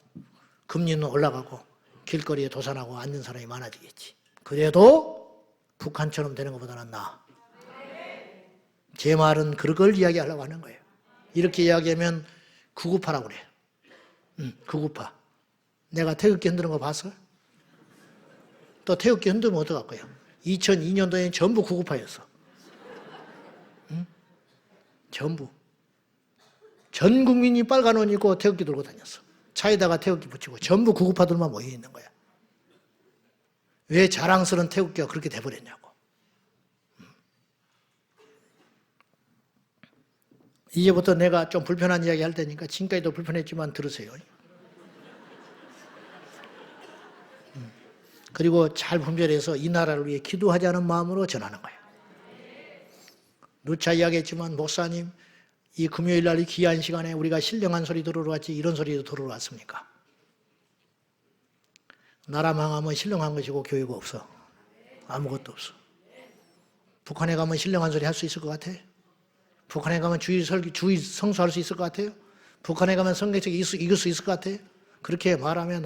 금리는 올라가고 길거리에 도산하고 앉는 사람이 많아지겠지. 그래도 북한처럼 되는 것보다는 나아. 제 말은 그걸 이야기하려고 하는 거예요. 이렇게 이야기하면 구구파라고 그래. 구구파. 내가 태극기 흔드는 거 봤어? 또 태극기 흔들면 어떡할 거야? 2002년도에 전부 구구파였어. 전부. 전 국민이 빨간 옷 입고 태극기 들고 다녔어. 차에다가 태극기 붙이고 전부 구구파들만 모여 있는 거야. 왜 자랑스러운 태극기가 그렇게 돼버렸냐고. 이제부터 내가 좀 불편한 이야기 할 테니까 지금까지도 불편했지만 들으세요. 그리고 잘 분별해서 이 나라를 위해 기도하자는 마음으로 전하는 거예요. 누차 이야기했지만 목사님 이 금요일 날 이 귀한 시간에 우리가 신령한 소리 들으러 왔지 이런 소리도 들으러 왔습니까? 나라 망하면 신령한 것이고 교회가 없어. 아무것도 없어. 북한에 가면 신령한 소리 할 수 있을 것 같아? 북한에 가면 주의 성수할 수 있을 것 같아요? 북한에 가면 성경책 읽을 수 있을 것 같아요? 그렇게 말하면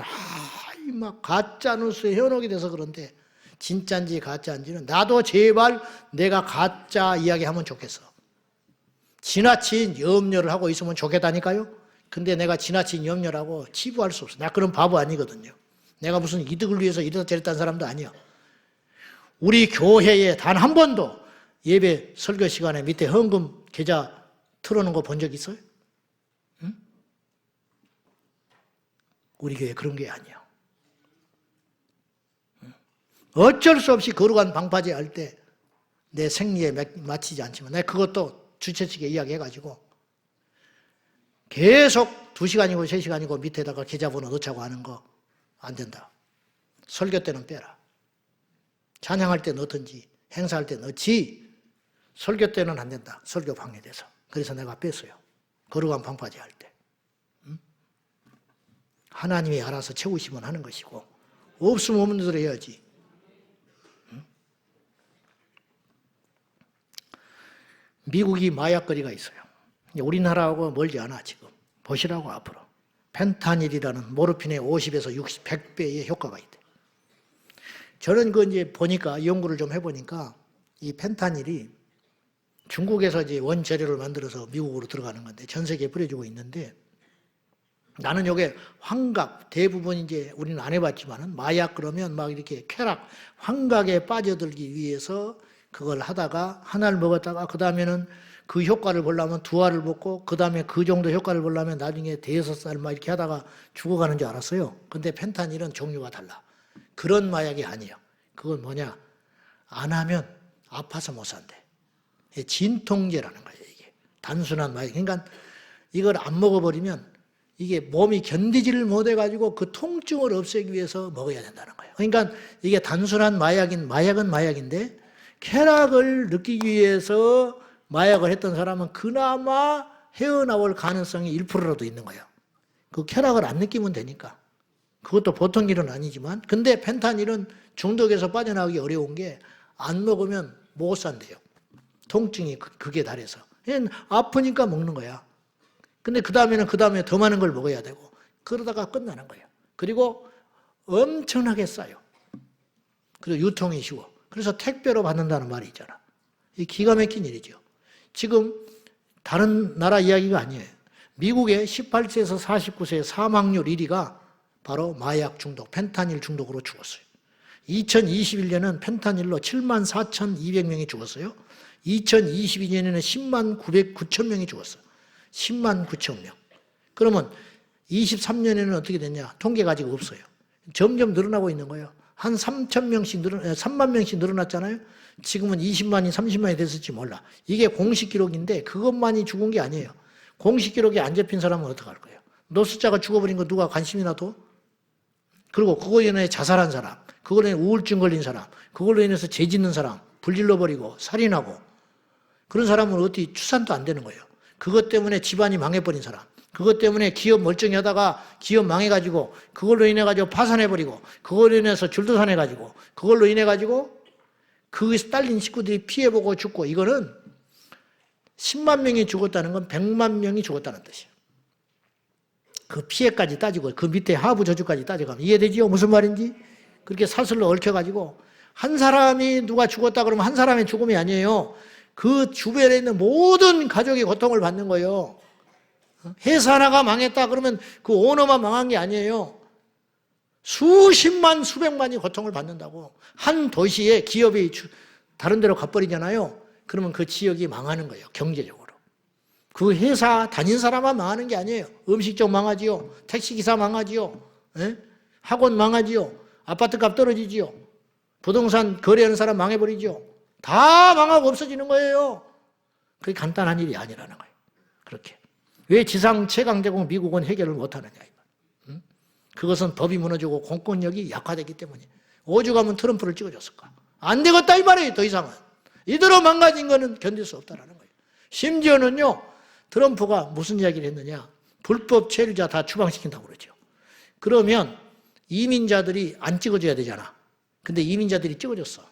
막 가짜 뉴스에 현혹이 돼서 그런데 진짜인지 가짜인지는 나도 제발 내가 가짜 이야기하면 좋겠어. 지나친 염려를 하고 있으면 좋겠다니까요. 근데 내가 지나친 염려를 하고 치부할 수 없어. 나 그런 바보 아니거든요. 내가 무슨 이득을 위해서 이랬다 저랬다는 사람도 아니야. 우리 교회에 단 한 번도 예배 설교 시간에 밑에 헌금 계좌 틀어놓은 거 본 적 있어요? 응? 우리 교회 그런 게 아니야. 어쩔 수 없이 거룩한 방파제 할 때 내 생리에 맞히지 않지만 내가 그것도 주최 측에 이야기해가지고 계속 2시간이고 3시간이고 밑에다가 계좌번호 넣자고 하는 거 안 된다. 설교 때는 빼라. 찬양할 때 넣든지 행사할 때 넣지 설교 때는 안 된다. 설교 방해돼서. 그래서 내가 뺐어요. 거룩한 방파제 할 때. 하나님이 알아서 채우시면 하는 것이고 없으면 없는 대로 해야지. 미국이 마약거리가 있어요. 우리나라하고 멀지 않아 지금. 보시라고 앞으로. 펜타닐이라는 모르핀의 50에서 60, 100배의 효과가 있대. 저는 그 이제 보니까 연구를 좀 해보니까 이 펜타닐이 중국에서 이제 원재료를 만들어서 미국으로 들어가는 건데 전 세계에 뿌려주고 있는데 나는 요게 환각 대부분 이제 우리는 안 해봤지만은 마약 그러면 막 이렇게 쾌락 환각에 빠져들기 위해서 그걸 하다가 하나를 먹었다가 그 다음에는 그 효과를 보려면 2알을 먹고 그 다음에 그 정도 효과를 보려면 나중에 5살 막 이렇게 하다가 죽어가는 줄 알았어요. 근데 펜타닐은 종류가 달라. 그런 마약이 아니에요. 그건 뭐냐? 안 하면 아파서 못 산대. 진통제라는 거예요, 이게. 단순한 마약. 그러니까 이걸 안 먹어버리면 이게 몸이 견디지를 못해가지고 그 통증을 없애기 위해서 먹어야 된다는 거예요. 그러니까 이게 단순한 마약은 마약인데 쾌락을 느끼기 위해서 마약을 했던 사람은 그나마 헤어나올 가능성이 1%라도 있는 거예요. 그 쾌락을 안 느끼면 되니까. 그것도 보통 일은 아니지만, 근데 펜타닐은 중독에서 빠져나가기 어려운 게 안 먹으면 못 산대요. 통증이 극에 달해서. 그냥 아프니까 먹는 거야. 근데 그 다음에 더 많은 걸 먹어야 되고, 그러다가 끝나는 거예요. 그리고 엄청나게 싸요. 그리고 유통이 쉬워. 그래서 택배로 받는다는 말이 있잖아. 이 기가 막힌 일이죠. 지금 다른 나라 이야기가 아니에요. 미국의 18세에서 49세의 사망률 1위가 바로 마약 중독, 펜타닐 중독으로 죽었어요. 2021년은 펜타닐로 74,200명이 죽었어요. 2022년에는 10만 900천 명이 죽었어요. 10만 9천 명. 그러면 23년에는 어떻게 됐냐? 통계가 아직 없어요. 점점 늘어나고 있는 거예요. 한 3만 명씩 늘어났잖아요. 지금은 20만이 30만이 됐을지 몰라. 이게 공식 기록인데 그것만이 죽은 게 아니에요. 공식 기록이 안 잡힌 사람은 어떡할 거예요? 노숙자가 죽어버린 거 누가 관심이나 둬? 그리고 그걸로 인해 자살한 사람, 그걸로 인해 우울증 걸린 사람, 그걸로 인해서 죄 짓는 사람, 불질러버리고 살인하고 그런 사람은 어떻게 추산도 안 되는 거예요. 그것 때문에 집안이 망해버린 사람, 그것 때문에 기업 멀쩡히 하다가 기업 망해가지고 그걸로 인해가지고 파산해버리고 그걸로 인해서 줄도산해가지고 그걸로 인해가지고 거기서 딸린 식구들이 피해보고 죽고 이거는 10만 명이 죽었다는 건 100만 명이 죽었다는 뜻이에요. 그 피해까지 따지고 그 밑에 하부 저주까지 따져가면 이해되지요? 무슨 말인지? 그렇게 사슬로 얽혀가지고 한 사람이 누가 죽었다 그러면 한 사람의 죽음이 아니에요. 그 주변에 있는 모든 가족이 고통을 받는 거예요. 회사 하나가 망했다 그러면 그 오너만 망한 게 아니에요. 수십만 수백만이 고통을 받는다고. 한 도시에 기업이 다른 데로 가버리잖아요. 그러면 그 지역이 망하는 거예요. 경제적으로. 그 회사 다닌 사람만 망하는 게 아니에요. 음식점 망하지요. 택시기사 망하지요. 에? 학원 망하지요. 아파트값 떨어지지요. 부동산 거래하는 사람 망해버리죠. 다 망하고 없어지는 거예요. 그게 간단한 일이 아니라는 거예요. 그렇게. 왜 지상 최강대국 미국은 해결을 못하느냐. 응? 그것은 법이 무너지고 공권력이 약화되기 때문에. 오죽하면 트럼프를 찍어줬을까. 안 되겠다 이 말이에요. 더 이상은. 이대로 망가진 거는 견딜 수 없다는 거예요. 심지어는요. 트럼프가 무슨 이야기를 했느냐. 불법 체류자 다 추방시킨다고 그러죠. 그러면 이민자들이 안 찍어줘야 되잖아. 근데 이민자들이 찍어줬어.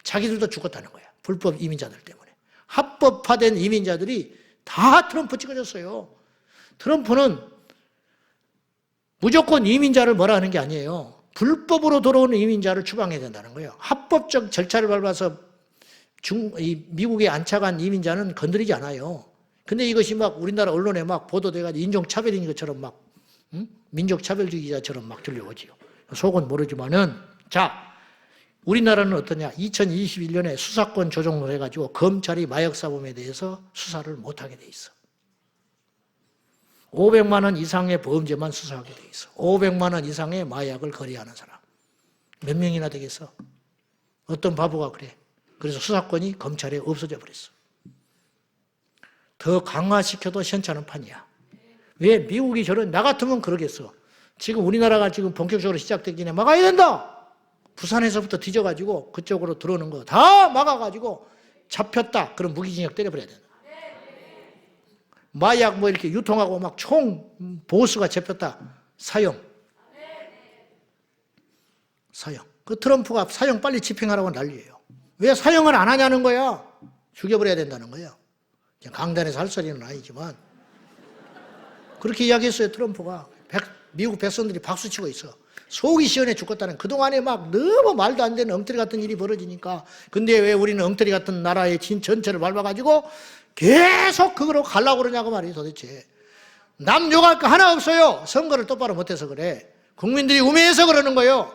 자기들도 죽었다는 거야. 불법 이민자들 때문에. 합법화된 이민자들이 다 트럼프 찍어줬어요. 트럼프는 무조건 이민자를 뭐라 하는 게 아니에요. 불법으로 들어오는 이민자를 추방해야 된다는 거예요. 합법적 절차를 밟아서 미국에 안착한 이민자는 건드리지 않아요. 근데 이것이 막 우리나라 언론에 막 보도돼가지고 인종차별인 것처럼 막, 민족차별주의자처럼 막 들려오지요. 속은 모르지만은, 자, 우리나라는 어떠냐. 2021년에 수사권 조정을 해가지고 검찰이 마약사범에 대해서 수사를 못하게 돼 있어. 500만 원 이상의 범죄만 수사하게 돼 있어. 500만 원 이상의 마약을 거래하는 사람. 몇 명이나 되겠어? 어떤 바보가 그래. 그래서 수사권이 검찰에 없어져 버렸어. 더 강화시켜도 시원찮은 판이야. 왜 미국이 나 같으면 그러겠어. 지금 우리나라가 지금 본격적으로 시작되기 전에 막아야 된다. 부산에서부터 뒤져가지고 그쪽으로 들어오는 거 다 막아가지고 잡혔다. 그럼 무기징역 때려버려야 된다. 마약 뭐 이렇게 유통하고 막 총 보수가 잡혔다. 사형. 그 트럼프가 사형 빨리 집행하라고 난리예요. 왜 사형을 안 하냐는 거야. 죽여버려야 된다는 거예요. 강단에서 할 소리는 아니지만 그렇게 이야기했어요. 트럼프가. 미국 백성들이 박수치고 있어. 속이 시원해 죽겠다는. 그동안에 막 너무 말도 안 되는 엉터리 같은 일이 벌어지니까. 근데 왜 우리는 엉터리 같은 나라의 전체를 밟아가지고 계속 그거로 가려고 그러냐고 말이에요. 도대체 남 욕할 거 하나 없어요. 선거를 똑바로 못해서 그래. 국민들이 우매해서 그러는 거예요.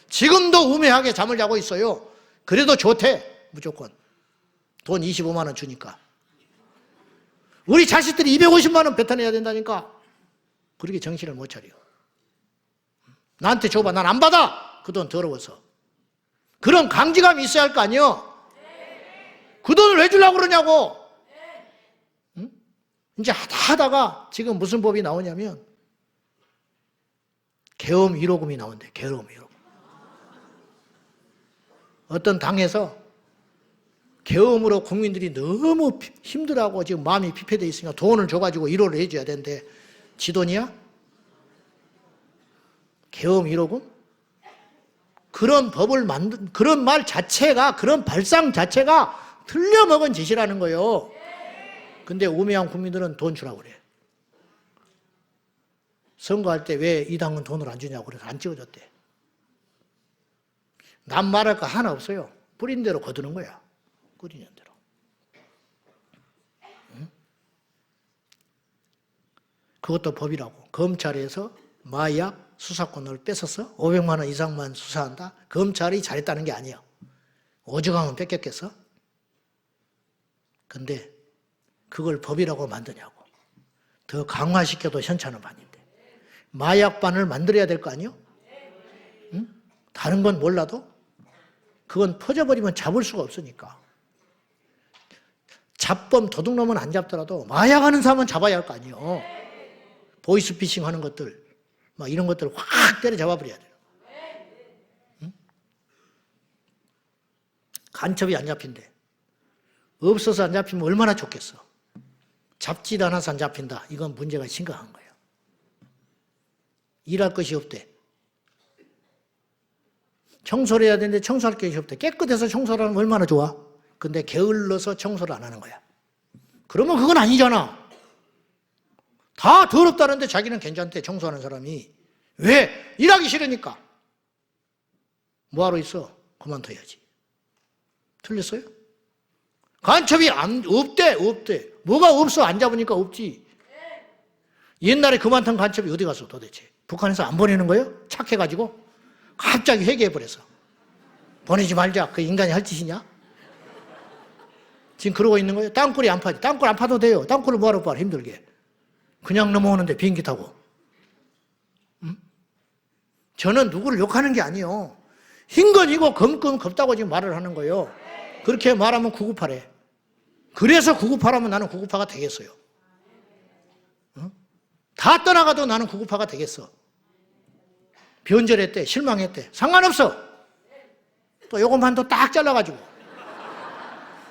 지금도 우매하게 잠을 자고 있어요. 그래도 좋대. 무조건 돈 25만 원 주니까. 우리 자식들이 250만 원 뱉어내야 된다니까. 그렇게 정신을 못 차려. 나한테 줘봐. 난 안 받아. 그 돈 더러워서. 그런 강지감이 있어야 할 거 아니에요. 그 돈을 왜 주려고 그러냐고. 응? 이제 하다가 지금 무슨 법이 나오냐면 계엄 1호금이 나온대. 계엄 1호금. 어떤 당에서 계엄으로 국민들이 너무 힘들어하고 지금 마음이 피폐되어 있으니까 돈을 줘가지고 1호를 해줘야 되는데 지 돈이야? 계엄 1호군? 그런 법을 그런 말 자체가, 그런 발상 자체가 틀려먹은 짓이라는 거예요. 근데 우매한 국민들은 돈 주라고 그래. 선거할 때 왜 이 당은 돈을 안 주냐고 그래서 안 찍어줬대. 남 말할 거 하나 없어요. 뿌린 대로 거두는 거야. 뿌리는 대로. 응? 그것도 법이라고. 검찰에서 마약 수사권을 뺏어서 500만 원 이상만 수사한다? 검찰이 잘했다는 게 아니에요. 오죽하면 뺏겼겠어? 근데 그걸 법이라고 만드냐고. 더 강화시켜도 현찮은 반인데. 마약반을 만들어야 될 거 아니에요? 응? 다른 건 몰라도 그건 퍼져버리면 잡을 수가 없으니까. 잡범 도둑놈은 안 잡더라도 마약하는 사람은 잡아야 할 거 아니에요. 보이스피싱 하는 것들, 막 이런 것들 확 때려잡아버려야 돼요. 응? 간첩이 안 잡힌대. 없어서 안 잡히면 얼마나 좋겠어. 잡지도 않아서 안 잡힌다. 이건 문제가 심각한 거예요. 일할 것이 없대. 청소를 해야 되는데 청소할 것이 없대. 깨끗해서 청소를 하면 얼마나 좋아. 근데 게을러서 청소를 안 하는 거야. 그러면 그건 아니잖아. 다 더럽다는데 자기는 괜찮대, 청소하는 사람이. 왜? 일하기 싫으니까. 뭐하러 있어? 그만둬야지. 틀렸어요? 간첩이 없대. 뭐가 없어? 안 잡으니까 없지. 옛날에 그만둔 간첩이 어디 갔어 도대체? 북한에서 안 보내는 거예요? 착해가지고? 갑자기 회개해버렸어. 보내지 말자. 그 인간이 할 짓이냐? 지금 그러고 있는 거예요? 땅굴이 안 파지. 땅굴 안 파도 돼요. 땅굴을 뭐하러 파? 힘들게. 그냥 넘어오는데 비행기 타고. 응? 저는 누구를 욕하는 게 아니에요. 흰건이고 검건 겁다고 지금 말을 하는 거예요. 그렇게 말하면 998해. 그래서 998하면 나는 998가 되겠어요. 응? 다 떠나가도 나는 998가 되겠어. 변절했대, 실망했대. 상관없어. 또 요것만 딱 잘라가지고.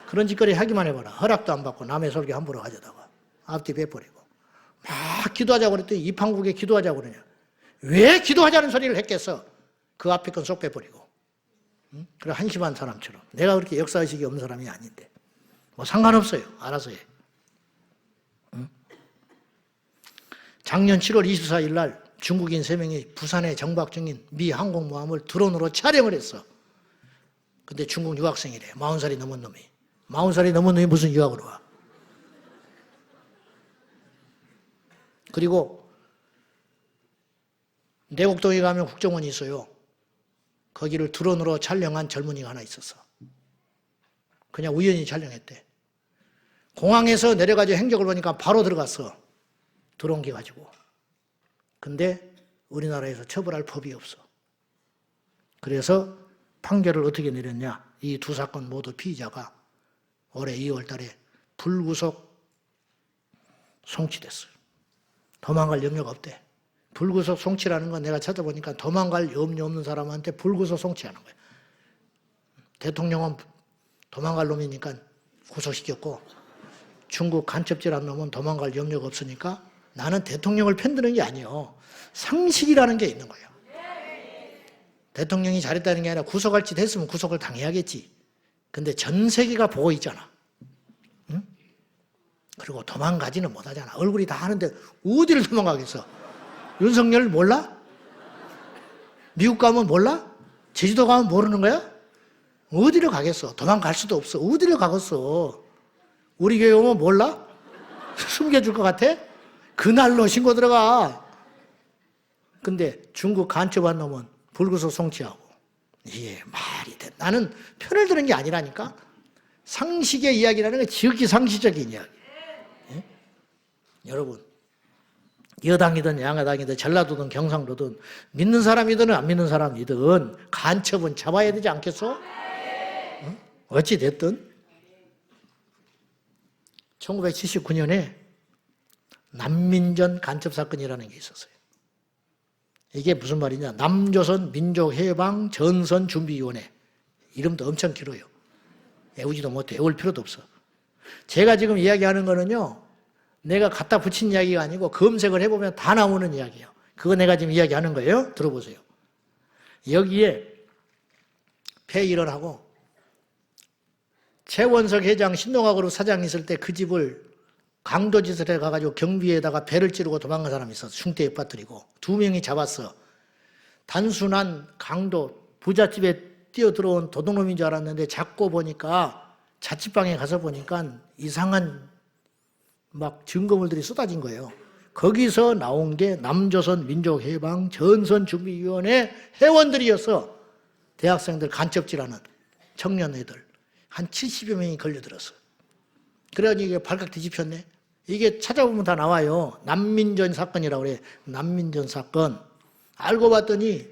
그런 짓거리 하기만 해봐라. 허락도 안 받고 남의 설교 함부로 가져다가 앞뒤 베버리고. 막 기도하자고 그랬더니 이판국에 기도하자고 그러냐. 왜 기도하자는 소리를 했겠어? 그 앞에 건 쏙 빼버리고. 응? 그래 한심한 사람처럼. 내가 그렇게 역사의식이 없는 사람이 아닌데. 뭐 상관없어요. 알아서 해. 응? 작년 7월 24일 날 중국인 3명이 부산에 정박 중인 미 항공모함을 드론으로 촬영을 했어. 근데 중국 유학생이래. 40살이 넘은 놈이. 40살이 넘은 놈이 무슨 유학으로 와. 그리고 내곡동에 가면 국정원이 있어요. 거기를 드론으로 촬영한 젊은이가 하나 있었어. 그냥 우연히 촬영했대. 공항에서 내려가지고 행적을 보니까 바로 들어갔어. 드론기 가지고. 근데 우리나라에서 처벌할 법이 없어. 그래서 판결을 어떻게 내렸냐. 이 두 사건 모두 피의자가 올해 2월 달에 불구속 송치됐어요. 도망갈 염려가 없대. 불구속 송치라는 건 내가 찾아보니까 도망갈 염려 없는 사람한테 불구속 송치하는 거야. 대통령은 도망갈 놈이니까 구속시켰고 중국 간첩질한 놈은 도망갈 염려가 없으니까 나는 대통령을 편드는 게 아니에요. 상식이라는 게 있는 거예요. 대통령이 잘했다는 게 아니라 구속할 짓 했으면 구속을 당해야겠지. 근데 전 세계가 보고 있잖아. 응? 그리고 도망가지는 못하잖아. 얼굴이 다 하는데 어디를 도망가겠어? 윤석열 몰라? 미국 가면 몰라? 제주도 가면 모르는 거야? 어디를 가겠어? 도망갈 수도 없어. 어디를 가겠어? 우리 교회 오면 몰라? 숨겨줄 것 같아? 그날로 신고 들어가. 근데 중국 간첩한 놈은 불구속 송치하고. 이게 말이 돼. 나는 편을 드는 게 아니라니까. 상식의 이야기라는 게 지극히 상식적인 이야기. 예? 여러분, 여당이든 양당이든 전라도든 경상도든 믿는 사람이든 안 믿는 사람이든 간첩은 잡아야 되지 않겠어? 응? 어찌 됐든 1979년에 난민전 간첩 사건이라는 게 있었어요. 이게 무슨 말이냐? 남조선 민족해방 전선준비위원회. 이름도 엄청 길어요. 외우지도 못해. 외울 필요도 없어. 제가 지금 이야기하는 거는요, 내가 갖다 붙인 이야기가 아니고 검색을 해보면 다 나오는 이야기예요. 그거 내가 지금 이야기하는 거예요. 들어보세요. 여기에 폐일을 하고 최원석 회장 신동학그룹 사장이 있을 때 그 집을 강도짓을 해가지고 경비에다가 배를 찌르고 도망간 사람이 있었어. 흉대에 빠뜨리고 2명이 잡았어. 단순한 강도 부잣집에 뛰어들어온 도둑놈인 줄 알았는데 잡고 보니까 자취방에 가서 보니까 이상한 막 증거물들이 쏟아진 거예요. 거기서 나온 게 남조선 민족해방 전선준비위원회 회원들이었어. 대학생들 간첩질하는 청년 애들. 한 70여 명이 걸려들었어. 그래가지고 이게 발칵 뒤집혔네. 이게 찾아보면 다 나와요. 난민전 사건이라고 그래. 난민전 사건. 알고 봤더니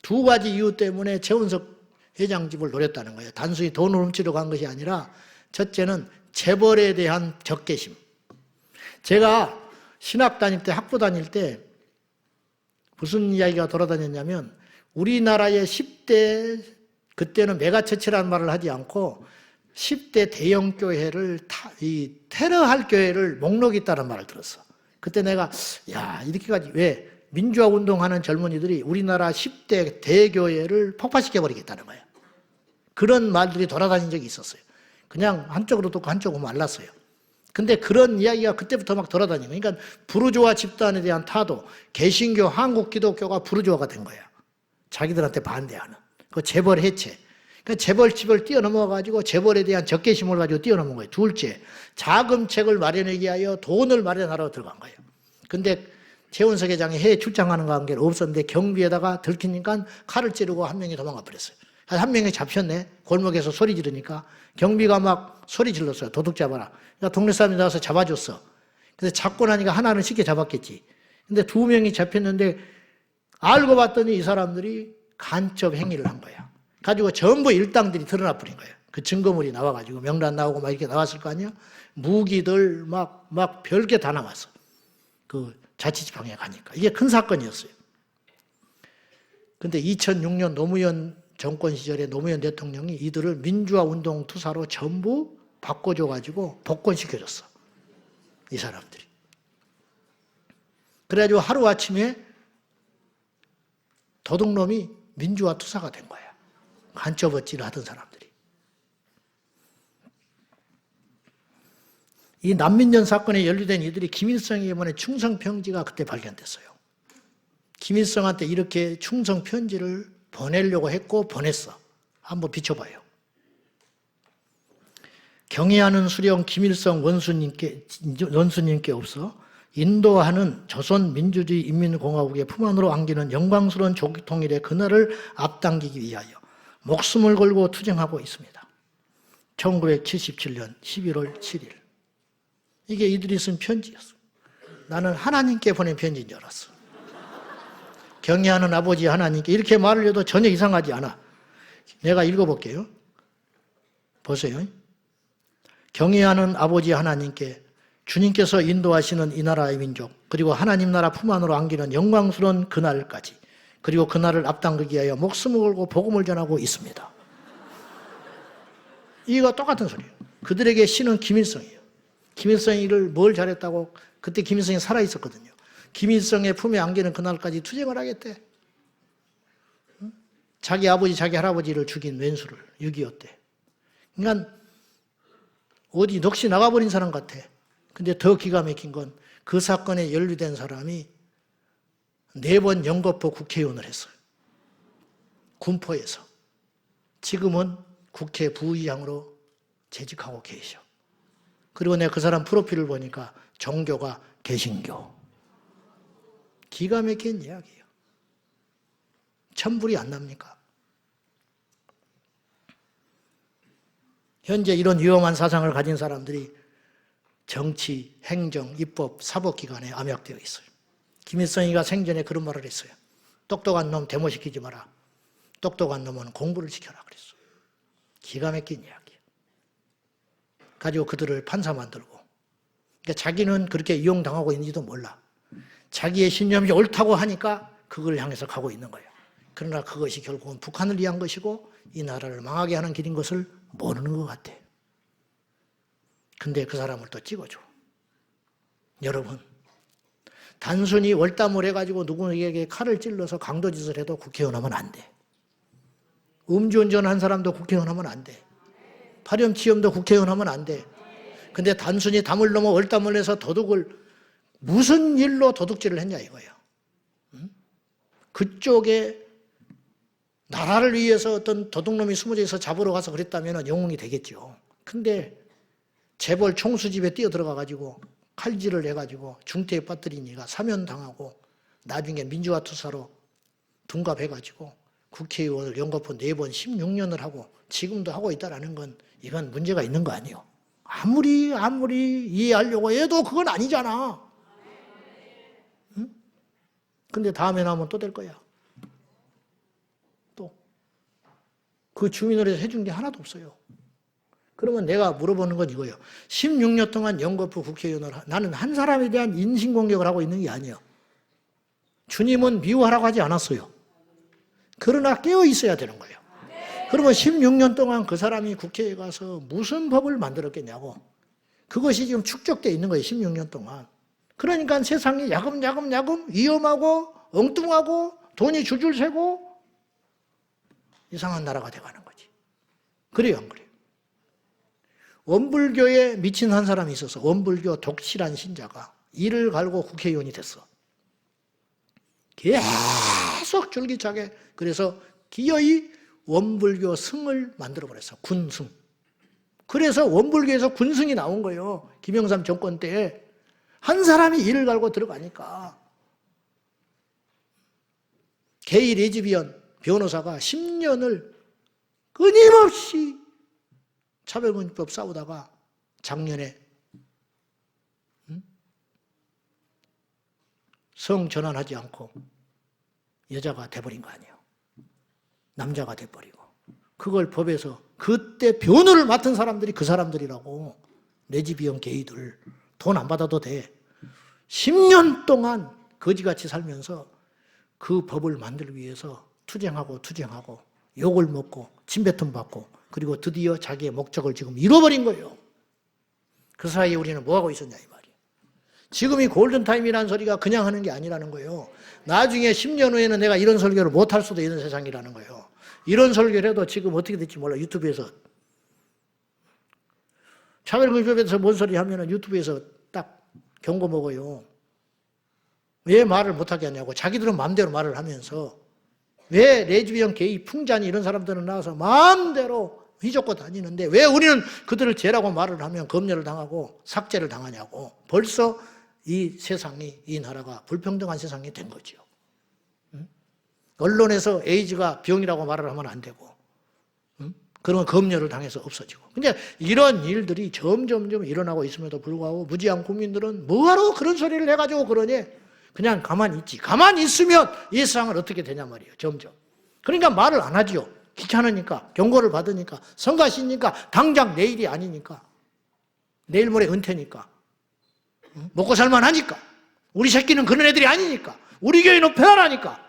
2가지 이유 때문에 최원석 회장 집을 노렸다는 거예요. 단순히 돈을 훔치러 간 것이 아니라 첫째는 재벌에 대한 적개심. 제가 신학 다닐 때, 학부 다닐 때 무슨 이야기가 돌아다녔냐면 우리나라의 10대, 그때는 메가처치라는 말을 하지 않고 10대 대형 교회를 테러할 교회를 목록이 있다는 말을 들었어. 그때 내가 야 이렇게까지 왜 민주화 운동하는 젊은이들이 우리나라 10대 대교회를 폭파시켜버리겠다는 거야. 그런 말들이 돌아다닌 적이 있었어요. 그냥 한쪽으로 듣고 한쪽으로 말랐어요. 근데 그런 이야기가 그때부터 막 돌아다니고, 그러니까 부르주아 집단에 대한 타도, 개신교, 한국 기독교가 부르주아가 된 거야. 자기들한테 반대하는. 그 재벌 해체. 그러니까 재벌집을 뛰어넘어가지고 재벌에 대한 적개심을 가지고 뛰어넘은 거예요. 둘째, 자금책을 마련하기 위하여 돈을 마련하러 들어간 거예요. 근데 최원석 회장이 해외 출장하는 관계는 없었는데 경비에다가 들키니까 칼을 찌르고 한 명이 도망가 버렸어요. 한 명이 잡혔네. 골목에서 소리 지르니까 경비가 막 소리 질렀어요. 도둑 잡아라. 그러니까 동네 사람이 나와서 잡아줬어. 근데 잡고 나니까 하나는 쉽게 잡았겠지. 근데 2명이 잡혔는데 알고 봤더니 이 사람들이 간첩 행위를 한 거야. 가지고 전부 일당들이 드러나 버린 거예요. 그 증거물이 나와가지고 명단 나오고 막 이렇게 나왔을 거 아니야? 무기들 막 별게 다 나왔어. 그 자치지방에 가니까. 이게 큰 사건이었어요. 근데 2006년 노무현 정권 시절에 노무현 대통령이 이들을 민주화 운동 투사로 전부 바꿔줘가지고 복권시켜줬어. 이 사람들이. 그래가지고 하루아침에 도둑놈이 민주화 투사가 된 거야. 간첩어찌를 하던 사람들이. 이 난민전 사건에 연루된 이들이 김일성이 이번에 충성편지가 그때 발견됐어요. 김일성한테 이렇게 충성편지를 보내려고 했고 보냈어. 한번 비춰봐요. 경애하는 수령 김일성 원수님께 없어 인도하는 조선민주주의 인민공화국의 품 안으로 안기는 영광스러운 조국 통일의 그날을 앞당기기 위하여 목숨을 걸고 투쟁하고 있습니다. 1977년 11월 7일. 이게 이들이 쓴 편지였어. 나는 하나님께 보낸 편지인 줄 알았어. 경애하는 아버지 하나님께 이렇게 말을 해도 전혀 이상하지 않아. 내가 읽어볼게요. 보세요. 경애하는 아버지 하나님께 주님께서 인도하시는 이 나라의 민족 그리고 하나님 나라 품 안으로 안기는 영광스러운 그날까지 그리고 그날을 앞당기기 위하여 목숨을 걸고 복음을 전하고 있습니다. 이거 똑같은 소리예요. 그들에게 신은 김일성이에요. 김일성이 이를 뭘 잘했다고. 그때 김일성이 살아있었거든요. 김일성의 품에 안기는 그날까지 투쟁을 하겠대. 자기 아버지, 자기 할아버지를 죽인 왼수를 6.25 때. 그러니까 어디 넋이 나가버린 사람 같아. 근데 더 기가 막힌 건 그 사건에 연루된 사람이 4번 영거포 국회의원을 했어요. 군포에서. 지금은 국회 부의장으로 재직하고 계셔. 그리고 내가 그 사람 프로필을 보니까 종교가 개신교. 기가 막힌 이야기예요. 천불이 안 납니까? 현재 이런 위험한 사상을 가진 사람들이 정치, 행정, 입법, 사법기관에 암약되어 있어요. 김일성이가 생전에 그런 말을 했어요. 똑똑한 놈 데모시키지 마라. 똑똑한 놈은 공부를 시켜라 그랬어. 기가 막힌 이야기예요. 가지고 그들을 판사 만들고. 그러니까 자기는 그렇게 이용당하고 있는지도 몰라. 자기의 신념이 옳다고 하니까 그걸 향해서 가고 있는 거예요. 그러나 그것이 결국은 북한을 위한 것이고 이 나라를 망하게 하는 길인 것을 모르는 것 같아. 근데 그 사람을 또 찍어줘. 여러분, 단순히 월담을 해가지고 누구에게 칼을 찔러서 강도짓을 해도 국회의원 하면 안 돼. 음주운전 한 사람도 국회의원 하면 안 돼. 파렴치염도 국회의원 하면 안 돼. 근데 단순히 담을 넘어 월담을 해서 도둑을 무슨 일로 도둑질을 했냐 이거예요. 그쪽에 나라를 위해서 어떤 도둑놈이 숨어져 있어 잡으러 가서 그랬다면 영웅이 되겠죠. 근데 재벌 총수집에 뛰어들어가가지고 칼질을 해가지고 중태에 빠뜨리니까 사면당하고 나중에 민주화 투사로 둔갑해가지고 국회의원을 연거푸 4번 16년을 하고 지금도 하고 있다는 건 이건 문제가 있는 거 아니에요. 아무리 이해하려고 해도 그건 아니잖아. 응? 근데 다음에 나오면 또 될 거야. 또 그 주민으로 해준 게 하나도 없어요. 그러면 내가 물어보는 건 이거예요. 16년 동안 연거푸 국회의원을 나는 한 사람에 대한 인신공격을 하고 있는 게 아니에요. 주님은 미워하라고 하지 않았어요. 그러나 깨어 있어야 되는 거예요. 그러면 16년 동안 그 사람이 국회에 가서 무슨 법을 만들었겠냐고. 그것이 지금 축적되어 있는 거예요. 16년 동안. 그러니까 세상이 야금야금 위험하고 엉뚱하고 돈이 줄줄 새고 이상한 나라가 돼가는 거지. 그래요, 안 그래요? 원불교에 미친 한 사람이 있어서 원불교 독실한 신자가 이를 갈고 국회의원이 됐어. 계속 줄기차게 그래서 기어이 원불교 승을 만들어버렸어. 군승. 그래서 원불교에서 군승이 나온 거예요. 김영삼 정권 때. 한 사람이 이를 갈고 들어가니까. 게이 레즈비언 변호사가 10년을 끊임없이 차별금지법 싸우다가 작년에 성 전환하지 않고 여자가 돼버린 거 아니에요. 남자가 돼버리고. 그걸 법에서 그때 변호를 맡은 사람들이 그 사람들이라고. 레즈비언 게이들 돈 안 받아도 돼. 10년 동안 거지같이 살면서 그 법을 만들기 위해서 투쟁하고 욕을 먹고 침뱉음 받고 그리고 드디어 자기의 목적을 지금 잃어버린 거예요. 그 사이에 우리는 뭐하고 있었냐 이 말이에요. 지금이 골든타임이라는 소리가 그냥 하는 게 아니라는 거예요. 나중에 10년 후에는 내가 이런 설교를 못할 수도 있는 세상이라는 거예요. 이런 설교를 해도 지금 어떻게 될지 몰라. 유튜브에서 차별금지법에서 뭔 소리 하면 유튜브에서 딱 경고 먹어요. 왜 말을 못하게 하냐고. 자기들은 마음대로 말을 하면서 왜 레즈비언, 게이, 풍자니 이런 사람들은 나와서 마음대로 휘젓고 다니는데 왜 우리는 그들을 죄라고 말을 하면 검열을 당하고 삭제를 당하냐고. 벌써 이 세상이, 이 나라가 불평등한 세상이 된 거죠. 언론에서 에이즈가 병이라고 말을 하면 안 되고 그러면 검열을 당해서 없어지고. 근데 이런 일들이 점점 일어나고 있음에도 불구하고 무지한 국민들은 뭐하러 그런 소리를 해가지고 그러니 그냥 가만히 있지. 가만히 있으면 이 세상은 어떻게 되냐 말이에요. 점점. 그러니까 말을 안 하지요. 귀찮으니까, 경고를 받으니까, 성가시니까, 당장 내일이 아니니까, 내일 모레 은퇴니까, 먹고 살만 하니까, 우리 새끼는 그런 애들이 아니니까, 우리 교회는 편안하니까.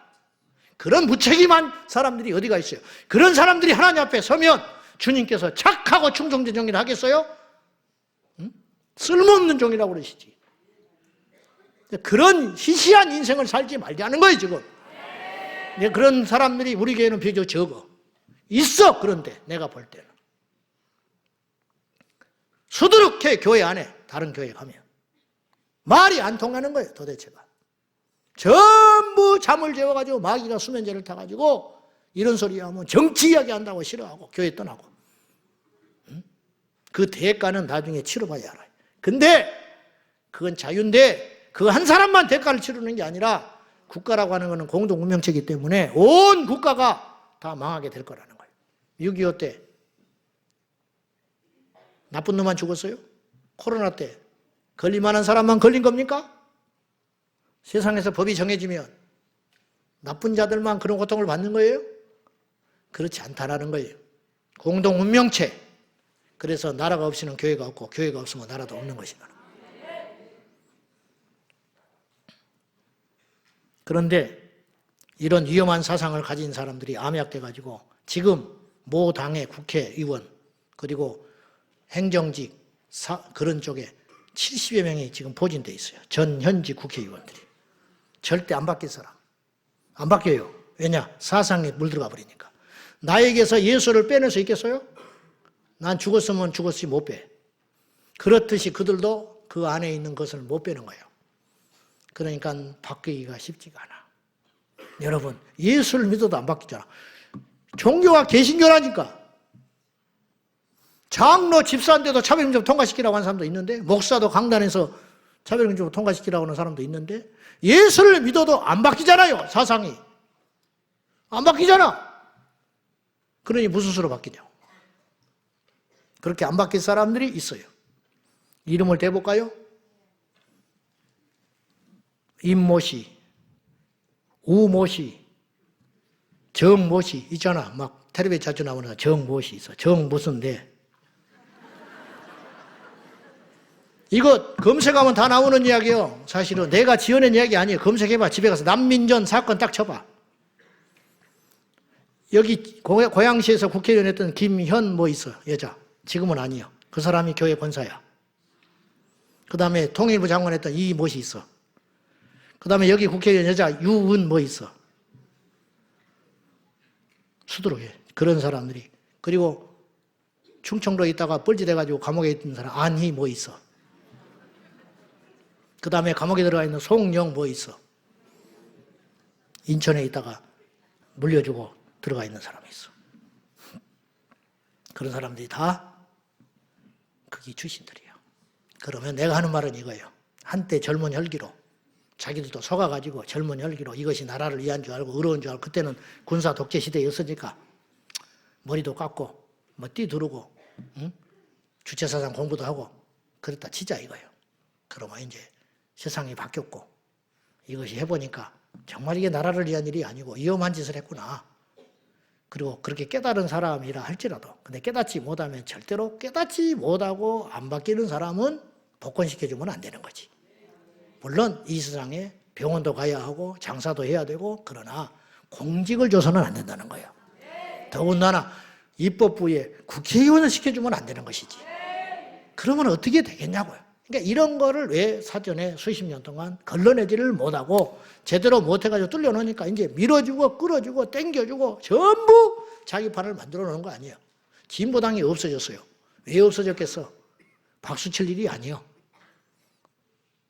그런 무책임한 사람들이 어디가 있어요. 그런 사람들이 하나님 앞에 서면 주님께서 착하고 충성된 종이라 하겠어요? 쓸모없는 종이라고 그러시지. 그런 희시한 인생을 살지 말자는 거예요 지금. 그런 사람들이 우리 교회는 비교적 적어. 있어. 그런데 내가 볼 때는 수두룩해. 교회 안에 다른 교회 가면 말이 안 통하는 거예요 도대체가. 전부 잠을 재워가지고 마귀가 수면제를 타가지고 이런 소리 하면 정치 이야기 한다고 싫어하고 교회 떠나고. 그 대가는 나중에 치러봐야 알아요. 근데 그건 자유인데 그 한 사람만 대가를 치르는 게 아니라 국가라고 하는 것은 공동 운명체이기 때문에 온 국가가 다 망하게 될 거라는 거예요. 6.25 때 나쁜 놈만 죽었어요? 코로나 때 걸릴만한 사람만 걸린 겁니까? 세상에서 법이 정해지면 나쁜 자들만 그런 고통을 받는 거예요? 그렇지 않다라는 거예요. 공동 운명체. 그래서 나라가 없이는 교회가 없고 교회가 없으면 나라도 없는 것이다. 그런데 이런 위험한 사상을 가진 사람들이 암약돼가지고 지금 모 당의 국회의원 그리고 행정직 그런 쪽에 70여 명이 지금 포진돼 있어요. 전 현직 국회의원들이. 절대 안 바뀔 사람. 안 바뀌어요. 왜냐? 사상에 물들어가 버리니까. 나에게서 예수를 빼낼 수 있겠어요? 난 죽었으면 죽었지 못 빼. 그렇듯이 그들도 그 안에 있는 것을 못 빼는 거예요. 그러니까 바뀌기가 쉽지가 않아. 여러분, 예수를 믿어도 안 바뀌잖아. 종교가 개신교라니까. 장로, 집사인데도 차별금지법 통과시키라고 하는 사람도 있는데, 목사도 강단에서 차별금지법 통과시키라고 하는 사람도 있는데, 예수를 믿어도 안 바뀌잖아요, 사상이. 안 바뀌잖아. 그러니 무슨 수로 바뀌냐고. 그렇게 안 바뀔 사람들이 있어요. 이름을 대볼까요? 임모씨, 우모씨, 정모씨 있잖아. 막 텔레비에 자주 나오는 정모씨 있어. 정무슨데. 이거 검색하면 다 나오는 이야기예요. 사실은 내가 지어낸 이야기 아니에요. 검색해봐. 집에 가서 난민전 사건 딱 쳐봐. 여기 고양시에서 국회의원 했던 김현 뭐 있어. 여자. 지금은 아니에요. 그 사람이 교회 권사야. 그 다음에 통일부 장관 했던 이모씨 있어. 그 다음에 여기 국회의원 여자 유은 뭐 있어. 수두룩해. 그런 사람들이. 그리고 충청도에 있다가 뻘짓해가지고 감옥에 있던 사람 안희 뭐 있어. 그 다음에 감옥에 들어가 있는 송영 뭐 있어. 인천에 있다가 물려주고 들어가 있는 사람이 있어. 그런 사람들이 다 거기 출신들이에요. 그러면 내가 하는 말은 이거예요. 한때 젊은 혈기로 자기들도 속아가지고 젊은 혈기로 이것이 나라를 위한 줄 알고 의로운 줄 알고 그때는 군사 독재 시대였으니까 머리도 깎고 뭐 띠두르고 응? 주체사상 공부도 하고 그랬다 치자 이거예요. 그러면 이제 세상이 바뀌었고 이것이 해보니까 정말 이게 나라를 위한 일이 아니고 위험한 짓을 했구나. 그리고 그렇게 깨달은 사람이라 할지라도 근데 깨닫지 못하면 절대로 깨닫지 못하고 안 바뀌는 사람은 복권시켜주면 안 되는 거지. 물론 이 세상에 병원도 가야 하고 장사도 해야 되고 그러나 공직을 줘서는 안 된다는 거예요. 더군다나 입법부에 국회의원을 시켜주면 안 되는 것이지. 그러면 어떻게 되겠냐고요. 그러니까 이런 거를 왜 사전에 수십 년 동안 걸러내지를 못하고 제대로 못해가지고 뚫려놓으니까 이제 밀어주고 끌어주고 땡겨주고 전부 자기 판을 만들어 놓은 거 아니에요. 진보당이 없어졌어요. 왜 없어졌겠어? 박수 칠 일이 아니에요.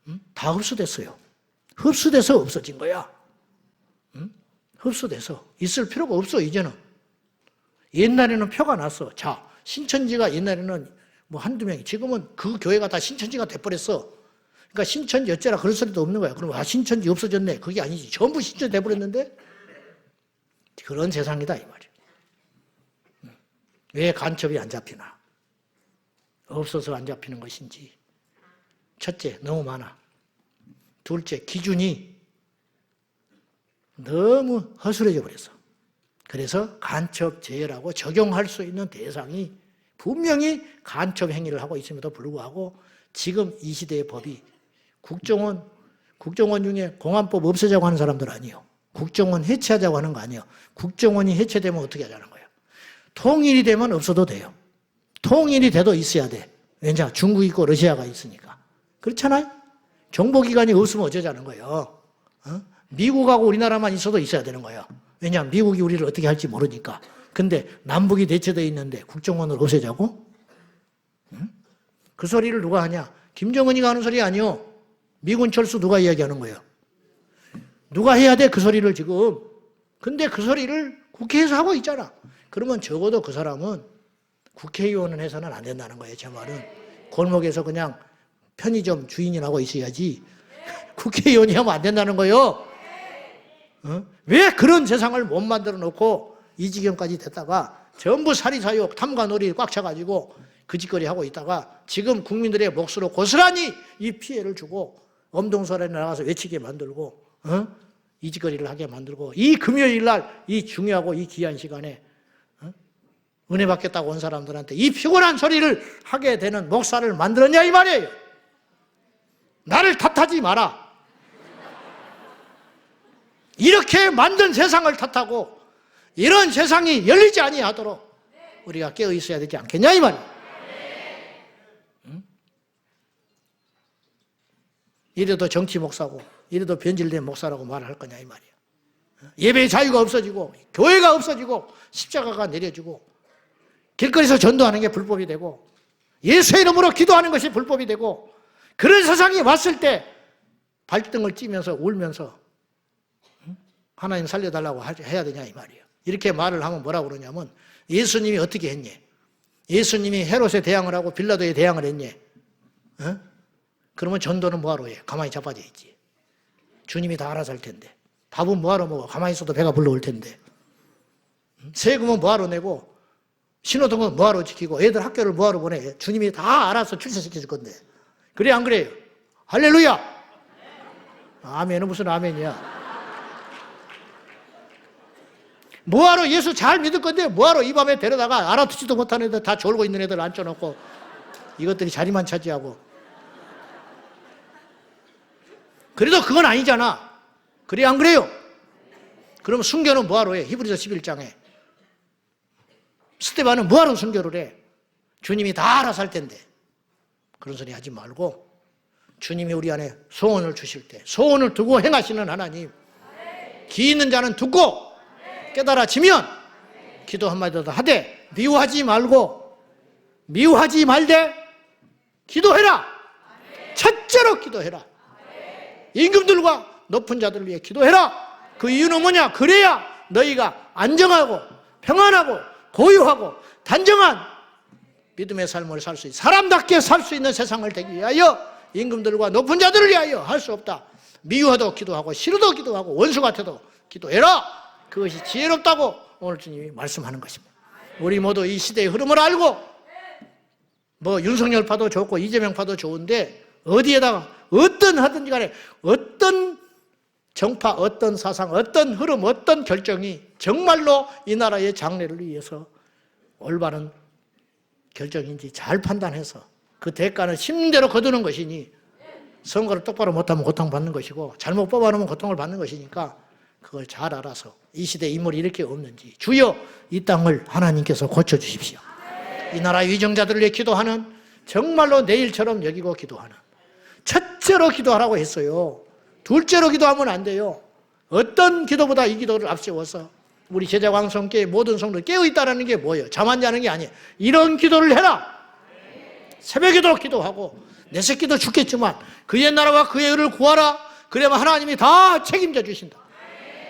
응? 다 흡수됐어요. 흡수돼서 없어진 거야. 응? 흡수돼서 있을 필요가 없어 이제는. 옛날에는 표가 났어. 자, 신천지가 옛날에는 뭐 한두 명이 지금은 그 교회가 다 신천지가 돼버렸어. 그러니까 신천지 어쩌라 그런 소리도 없는 거야. 그럼 신천지 없어졌네. 그게 아니지. 전부 신천지 돼버렸는데 그런 세상이다 이 말이야. 왜 간첩이 안 잡히나? 없어서 안 잡히는 것인지. 첫째, 너무 많아. 둘째, 기준이 너무 허술해져 버렸어. 그래서 간첩죄라고 적용할 수 있는 대상이 분명히 간첩 행위를 하고 있음에도 불구하고 지금 이 시대의 법이 국정원 중에 공안법 없애자고 하는 사람들 아니에요. 국정원 해체하자고 하는 거 아니에요. 국정원이 해체되면 어떻게 하자는 거예요. 통일이 되면 없어도 돼요. 통일이 돼도 있어야 돼. 왜냐? 중국 있고 러시아가 있으니까. 그렇잖아요? 정보기관이 없으면 어쩌자는 거예요. 미국하고 우리나라만 있어도 있어야 되는 거예요. 왜냐하면 미국이 우리를 어떻게 할지 모르니까. 근데 남북이 대체되어 있는데 국정원을 없애자고? 응? 그 소리를 누가 하냐? 김정은이가 하는 소리 아니요. 미군 철수 누가 이야기하는 거예요? 누가 해야 돼 그 소리를 지금. 근데 그 소리를 국회에서 하고 있잖아. 그러면 적어도 그 사람은 국회의원은 해서는 안 된다는 거예요. 제 말은. 골목에서 그냥 편의점 주인이라고 있어야지 국회의원이 하면 안 된다는 거예요. 왜 그런 세상을 못 만들어 놓고 이 지경까지 됐다가 전부 사리사욕 탐관오리 꽉 차가지고 그 짓거리 하고 있다가 지금 국민들의 몫으로 고스란히 이 피해를 주고 엄동설에 나가서 외치게 만들고 이 짓거리를 하게 만들고 이 금요일 날 이 중요하고 이 귀한 시간에 은혜 받겠다고 온 사람들한테 이 피곤한 소리를 하게 되는 목사를 만들었냐 이 말이에요. 나를 탓하지 마라. 이렇게 만든 세상을 탓하고 이런 세상이 열리지 아니하도록 우리가 깨어 있어야 되지 않겠냐 이 말이에요. 응? 이래도 정치 목사고 이래도 변질된 목사라고 말할 거냐 이 말이야. 예배의 자유가 없어지고 교회가 없어지고 십자가가 내려지고 길거리에서 전도하는 게 불법이 되고 예수의 이름으로 기도하는 것이 불법이 되고 그런 세상이 왔을 때 발등을 찌면서 울면서 하나님 살려달라고 해야 되냐 이 말이에요. 이렇게 말을 하면 뭐라고 그러냐면 예수님이 어떻게 했니? 예수님이 헤롯에 대항을 하고 빌라도에 대항을 했니? 그러면 전도는 뭐하러 해? 가만히 자빠져 있지. 주님이 다 알아서 할 텐데. 밥은 뭐하러 먹어? 가만히 있어도 배가 불러올 텐데. 세금은 뭐하러 내고 신호등은 뭐하러 지키고 애들 학교를 뭐하러 보내? 주님이 다 알아서 출세시켜 줄 건데. 그래 안 그래요? 할렐루야! 아멘은 무슨 아멘이야? 뭐하러 예수 잘 믿을 건데 뭐하러 이 밤에 데려다가 알아듣지도 못하는 애들 다 졸고 있는 애들 앉혀놓고 이것들이 자리만 차지하고. 그래도 그건 아니잖아. 그래 안 그래요? 그럼 순교는 뭐하러 해? 히브리서 11장에 스데반은 뭐하러 순교를 해? 주님이 다 알아서 할 텐데. 그런 소리 하지 말고 주님이 우리 안에 소원을 주실 때 소원을 두고 행하시는 하나님, 기 있는 자는 듣고 깨달아지면 기도 한마디도 하되 미워하지 말고 미워하지 말되 기도해라. 첫째로 기도해라. 임금들과 높은 자들을 위해 기도해라. 그 이유는 뭐냐? 그래야 너희가 안정하고 평안하고 고요하고 단정한 믿음의 삶을 살 수 있어. 사람답게 살 수 있는 세상을 되기 위하여 임금들과 높은 자들을 위하여 할 수 없다. 미워도 기도하고 싫어도 기도하고 원수 같아도 기도해라. 그것이 지혜롭다고 오늘 주님이 말씀하는 것입니다. 우리 모두 이 시대의 흐름을 알고 뭐 윤석열파도 좋고 이재명파도 좋은데 어디에다가 어떤 하든지 간에 어떤 정파, 어떤 사상, 어떤 흐름, 어떤 결정이 정말로 이 나라의 장래를 위해서 올바른 결정인지 잘 판단해서 그 대가는 심대로 거두는 것이니 선거를 똑바로 못하면 고통받는 것이고 잘못 뽑아놓으면 고통을 받는 것이니까 그걸 잘 알아서 이 시대에 인물이 이렇게 없는지 주여 이 땅을 하나님께서 고쳐주십시오. 이 나라의 위정자들을 위해 기도하는 정말로 내일처럼 여기고 기도하는 첫째로 기도하라고 했어요. 둘째로 기도하면 안 돼요. 어떤 기도보다 이 기도를 앞세워서 우리 제자광성교회 모든 성도들 깨어있다는 게 뭐예요? 잠 안 자는 게 아니에요. 이런 기도를 해라. 새벽에도 기도하고 내 새끼도 죽겠지만 그의 나라와 그의 의를 구하라. 그러면 하나님이 다 책임져 주신다.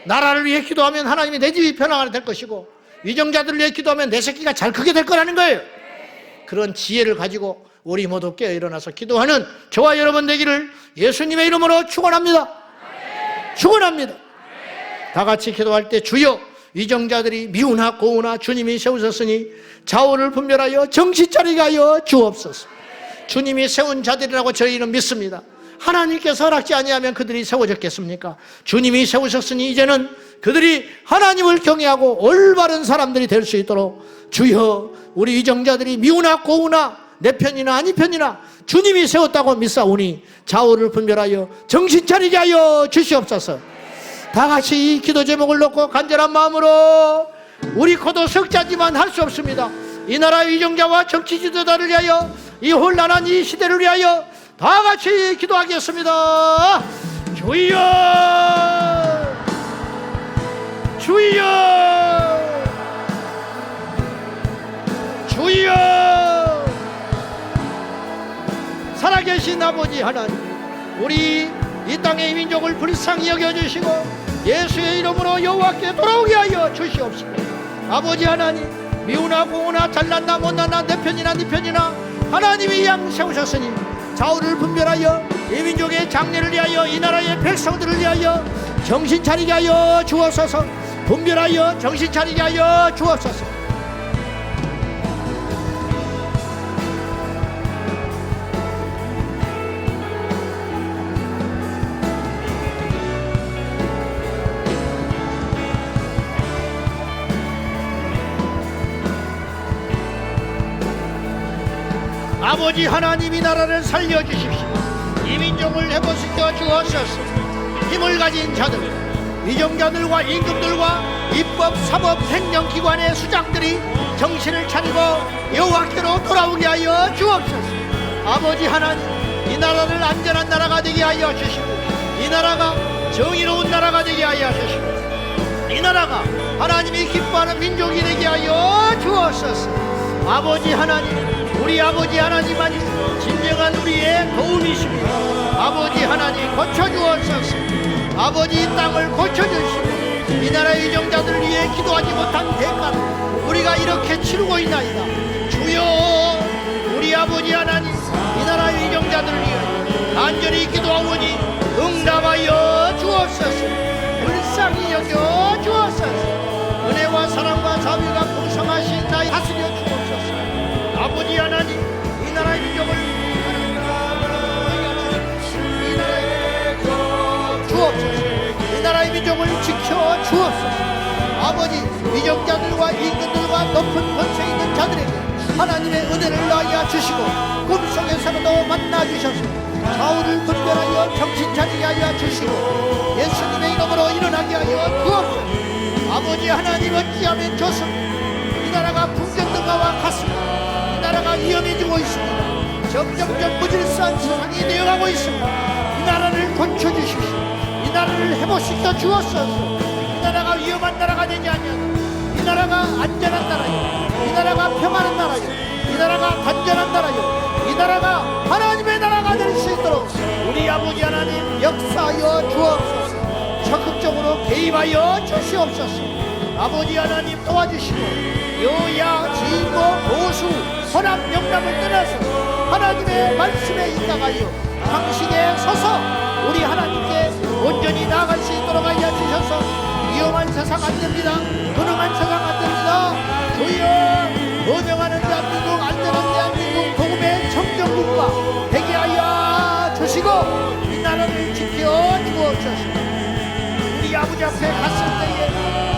나라를 위해 기도하면 하나님이 내 집이 편안하게 될 것이고 위정자들을 위해 기도하면 내 새끼가 잘 크게 될 거라는 거예요. 그런 지혜를 가지고 우리 모두 깨어 일어나서 기도하는 저와 여러분 되기를 예수님의 이름으로 축원합니다. 축원합니다. 다 같이 기도할 때 주여 위정자들이 미우나 고우나 주님이 세우셨으니 자원을 분별하여 정신 차리게 하여 주옵소서. 주님이 세운 자들이라고 저희는 믿습니다. 하나님께서 허락지 아니하면 그들이 세워졌겠습니까? 주님이 세우셨으니 이제는 그들이 하나님을 경외하고 올바른 사람들이 될 수 있도록 주여 우리 위정자들이 미우나 고우나 내 편이나 아니 편이나 주님이 세웠다고 믿사오니 좌우를 분별하여 정신 차리게 하여 주시옵소서. 다 같이 이 기도 제목을 놓고 간절한 마음으로 우리 코도 석자지만 할 수 없습니다. 이 나라의 위정자와 정치 지도자를 위하여 이 혼란한 이 시대를 위하여 다 같이 기도하겠습니다. 주여 주여 주여 살아계신 아버지 하나님, 우리 이 땅의 민족을 불쌍히 여겨주시고 예수의 이름으로 여호와께 돌아오게 하여 주시옵시고 아버지 하나님, 미우나 고우나 잘났나 못났나 내 편이나 네 편이나 하나님이 양 세우셨으니 좌우를 분별하여 이 민족의 장래를 위하여 이 나라의 백성들을 위하여 정신 차리게 하여 주옵소서. 분별하여 정신 차리게 하여 주옵소서. 아버지 하나님, 이 나라를 살려주십시오. 이 민족을 회복시켜 주옵소서. 힘을 가진 자들, 위정자들과 임금들과 입법, 사법, 행정기관의 수장들이 정신을 차리고 여호와께로 돌아오게 하여 주옵소서. 아버지 하나님, 이 나라를 안전한 나라가 되게 하여 주시고, 이 나라가 정의로운 나라가 되게 하여 주시고, 이 나라가 하나님이 기뻐하는 민족이 되게 하여 주옵소서. 아버지 하나님, 우리 아버지 하나님만이 진정한 우리의 도움이십니다. 아버지 하나님 고쳐주옵소서. 아버지 이 땅을 고쳐주시고, 이 나라의 유정자들을 위해 기도하지 못한 대가를 우리가 이렇게 치르고 있나이다. 주여, 우리 아버지 하나님, 이 나라의 유정자들을 위해 간절히 기도하오니 응답하여 주옵소서. 불쌍히 여겨 주옵소서. 은혜와 사랑과 자비가 풍성하신 나의 다스려 주옵소서. 아버지 하나님, 이 나라의 민족을 주옵소서. 이 나라의 민족을 지켜 주옵소서. 아버지, 위정자들과 임금들과 높은 권세 있는 자들에게 하나님의 은혜를 나여 주시고, 꿈속에서도 만나 주셔서 좌우를 분별하여 정신 차리게 하여 주시고, 예수님의 이름으로 일어나게 하여 주옵소서. 아버지 하나님, 어찌하면 좋습니다. 이 나라가 풍경등화와 같습니다. 이 나라가 위험해지고 있습니다. 점점점 무질서한 세상이 되어가고 있습니다. 이 나라를 고쳐주십시오. 이 나라를 회복시켜 주옵소서. 이 나라가 위험한 나라가 되지 않냐고, 이 나라가 안전한 나라요, 이 나라가 평안한 나라요, 이 나라가 단전한 나라요, 이 나라가 하나님의 나라가 될 수 있도록 우리 아버지 하나님 역사하여 주옵소서. 적극적으로 개입하여 주시옵소서. 아버지 하나님 도와주시고, 여야 진보 보수 혼합 영남을 떠나서 하나님의 말씀에 입각하여 당신에 서서 우리 하나님께 온전히 나아갈 수 있도록 하여 주셔서, 위험한 세상 안 됩니다. 불행한 세상 안 됩니다. 주여, 번영하는 대한민국, 안전한 대한민국, 복음의 청정국가 되게 하여 주시고, 이 나라를 지켜 주옵소서. 우리 아버지 앞에 갔을 때에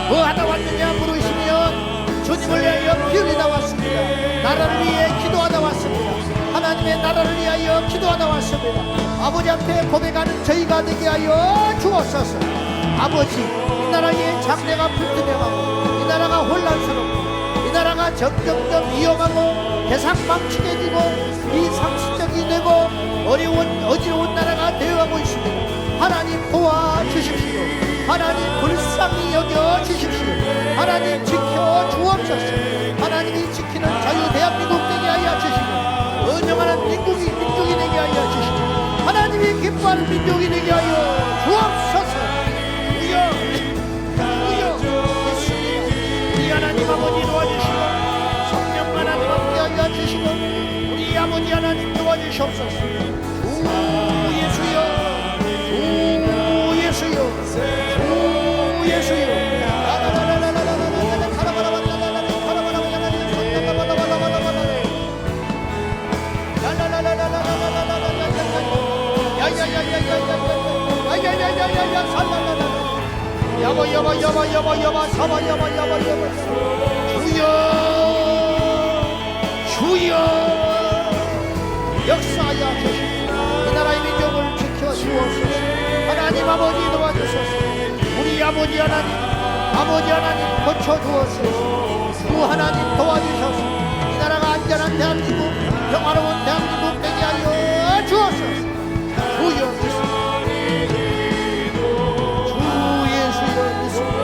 뭐 하다 왔느냐 물으시면 주님을 위하여 피 흘리다 왔습니다. 나라를 위해 기도하다 왔습니다. 하나님의 나라를 위하여 기도하다 왔습니다. 아버지 앞에 고백하는 저희가 되게 하여 주옵소서. 아버지, 이 나라의 장래가 불투명하고, 이 나라가 혼란스럽고, 이 나라가 점점점 위험하고 대상망측해지고 비상식적이 되고 어지러운 나라가 되어가고 있습니다. 하나님 도와주십시오. 하나님 불쌍히 여겨 주십시오. 하나님 지켜 주옵소서. 하나님이 지키는 자유 대한민국 되게 하여 주시고, 번영하는 민족이 되게 하여 주시고, 하나님이 기뻐하는 민족이 되게 하여 주옵소서. 주여, 주여, 예수님, 우리 하나님 아버지 도와주시고, 성령 하나님 함께 하여 주시고, 우리 아버지 하나님 도와주시옵소서. 주 예수여, 주 예수여, 주 예수여. 여보 사바 여보 주여, 주여, 역사하여 주시고 이 나라의 민족을 지켜 주옵소서. 하나님 아버지 도와주소서. 우리 아버지 하나님 고쳐 주옵소서. 주 하나님 도와주셔서 이 나라가 안전한 대한민국, 평화로운 대한민국 되게 하여 주옵소서. 주여 믿습니다. 주 예수여 믿습니다.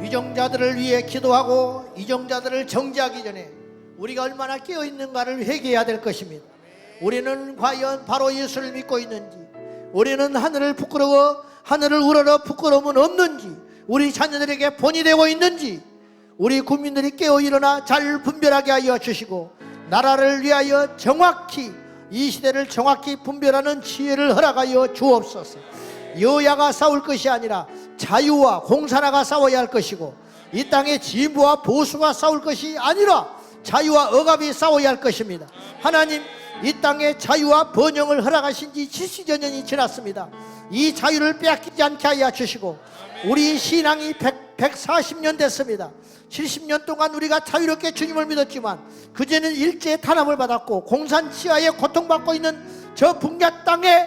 위정자들을 위해 기도하고 위정자들을 정죄하기 전에 우리가 얼마나 깨어있는가를 회개해야 될 것입니다. 우리는 과연 바로 예수를 믿고 있는지, 우리는 하늘을 우러러 부끄러움은 없는지, 우리 자녀들에게 본이 되고 있는지, 우리 국민들이 깨어 일어나 잘 분별하게 하여 주시고 나라를 위하여 정확히 이 시대를 정확히 분별하는 지혜를 허락하여 주옵소서. 여야가 싸울 것이 아니라 자유와 공산화가 싸워야 할 것이고, 이 땅의 진보와 보수가 싸울 것이 아니라 자유와 억압이 싸워야 할 것입니다. 하나님, 이 땅에 자유와 번영을 허락하신 지 70여 년이 지났습니다. 이 자유를 빼앗기지 않게 하여 주시고, 우리 신앙이 140년 됐습니다. 70년 동안 우리가 자유롭게 주님을 믿었지만 그제는 일제의 탄압을 받았고 공산치하에 고통받고 있는 저 북녘 땅에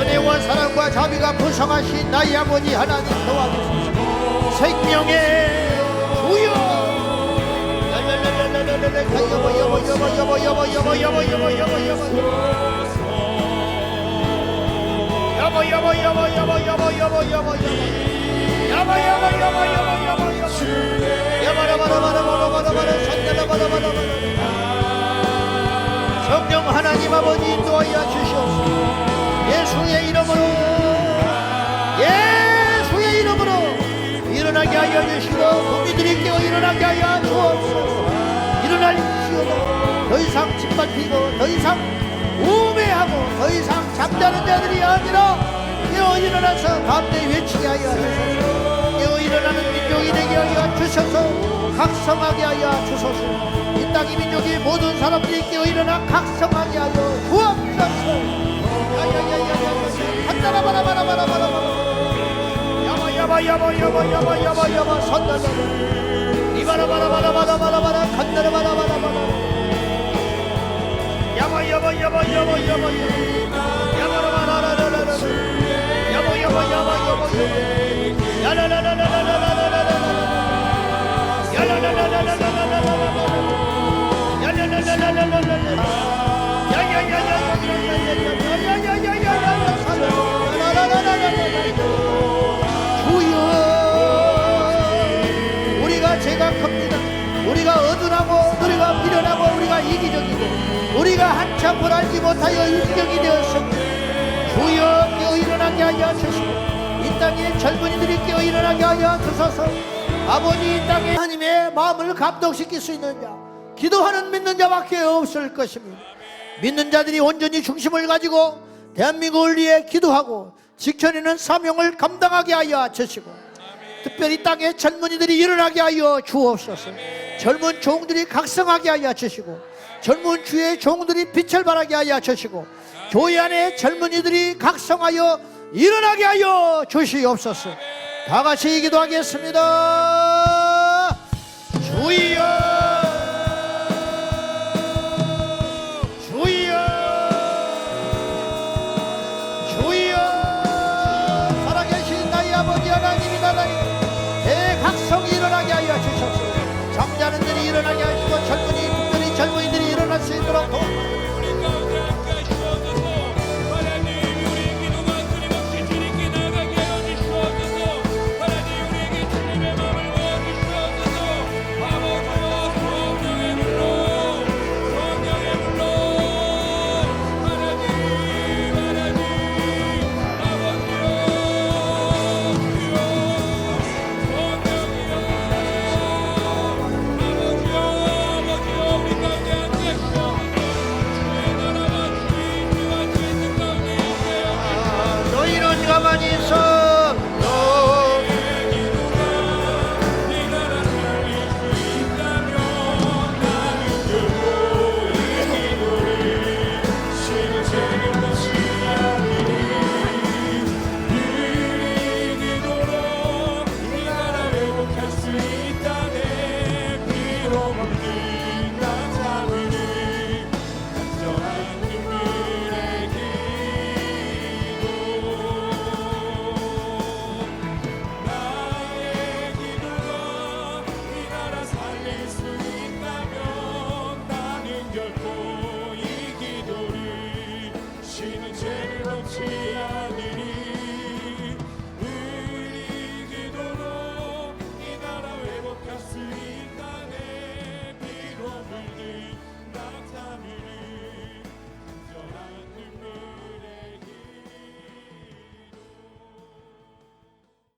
은혜와 사랑과 자비가 부성하신 나의 아버지 하나님 도와주시옵소서. 생명의 주여 성령 하나님 아버지 인도하여 주시옵소서. 예수의 이름으로 예수의 이름으로 일어나게 하여 주시고 국민들이 깨어 일어나게 하여 주옵소서. 일어날지어다. 더 이상 짓밟히고 더 이상 우매하고 더 이상 잠자는 자들이 아니라 깨어 일어나서 밤새 외치게 하여 주소서. 깨어 일어나는 민족이 되게 하여 주셔서 각성하게 하여 주소서. 이 땅의 민족이 모든 사람들이 깨어 일어나 각성하게 하여 주옵소서. 야바야바야바야바야바야바 선달라 이바라바라바라바라바라 간다라바라바라바라 야바야바야바야바야바 야바라바라라라라 야바야바야바야바 야라라라라라라라라라 야라라라라라라라라 주여 우리가 죄가 큽니다. 우리가 어둔하고 우리가 미련하고 우리가 이기적이고 우리가 한참을 알지 못하여 이기적이 되었습니다. 주여 깨어 일어나게 하여 주시고 이 땅의 젊은이들이 깨어 일어나게 하여 주소서. 아버지 이 땅에 하나님의 마음을 감동시킬 수 있는 자 기도하는 믿는 자밖에 없을 것입니다. 믿는 자들이 온전히 중심을 가지고 대한민국을 위해 기도하고 지켜내는 사명을 감당하게 하여 주시고, 특별히 땅의 젊은이들이 일어나게 하여 주옵소서. 젊은 종들이 각성하게 하여 주시고, 젊은 주의 종들이 빛을 발하게 하여 주시고, 교회 안에 젊은이들이 각성하여 일어나게 하여 주시옵소서. 다 같이 기도하겠습니다. 주여, 주여, 주여. 살아계신 나의 아버지 하나님이 나다니 대각성이 일어나게 하여 주셨소. 잠자는 들이 일어나게 하시고, 젊은이, 특별히 젊은이들이 일어날 수 있도록 도와주시옵소서. 가만히 있어.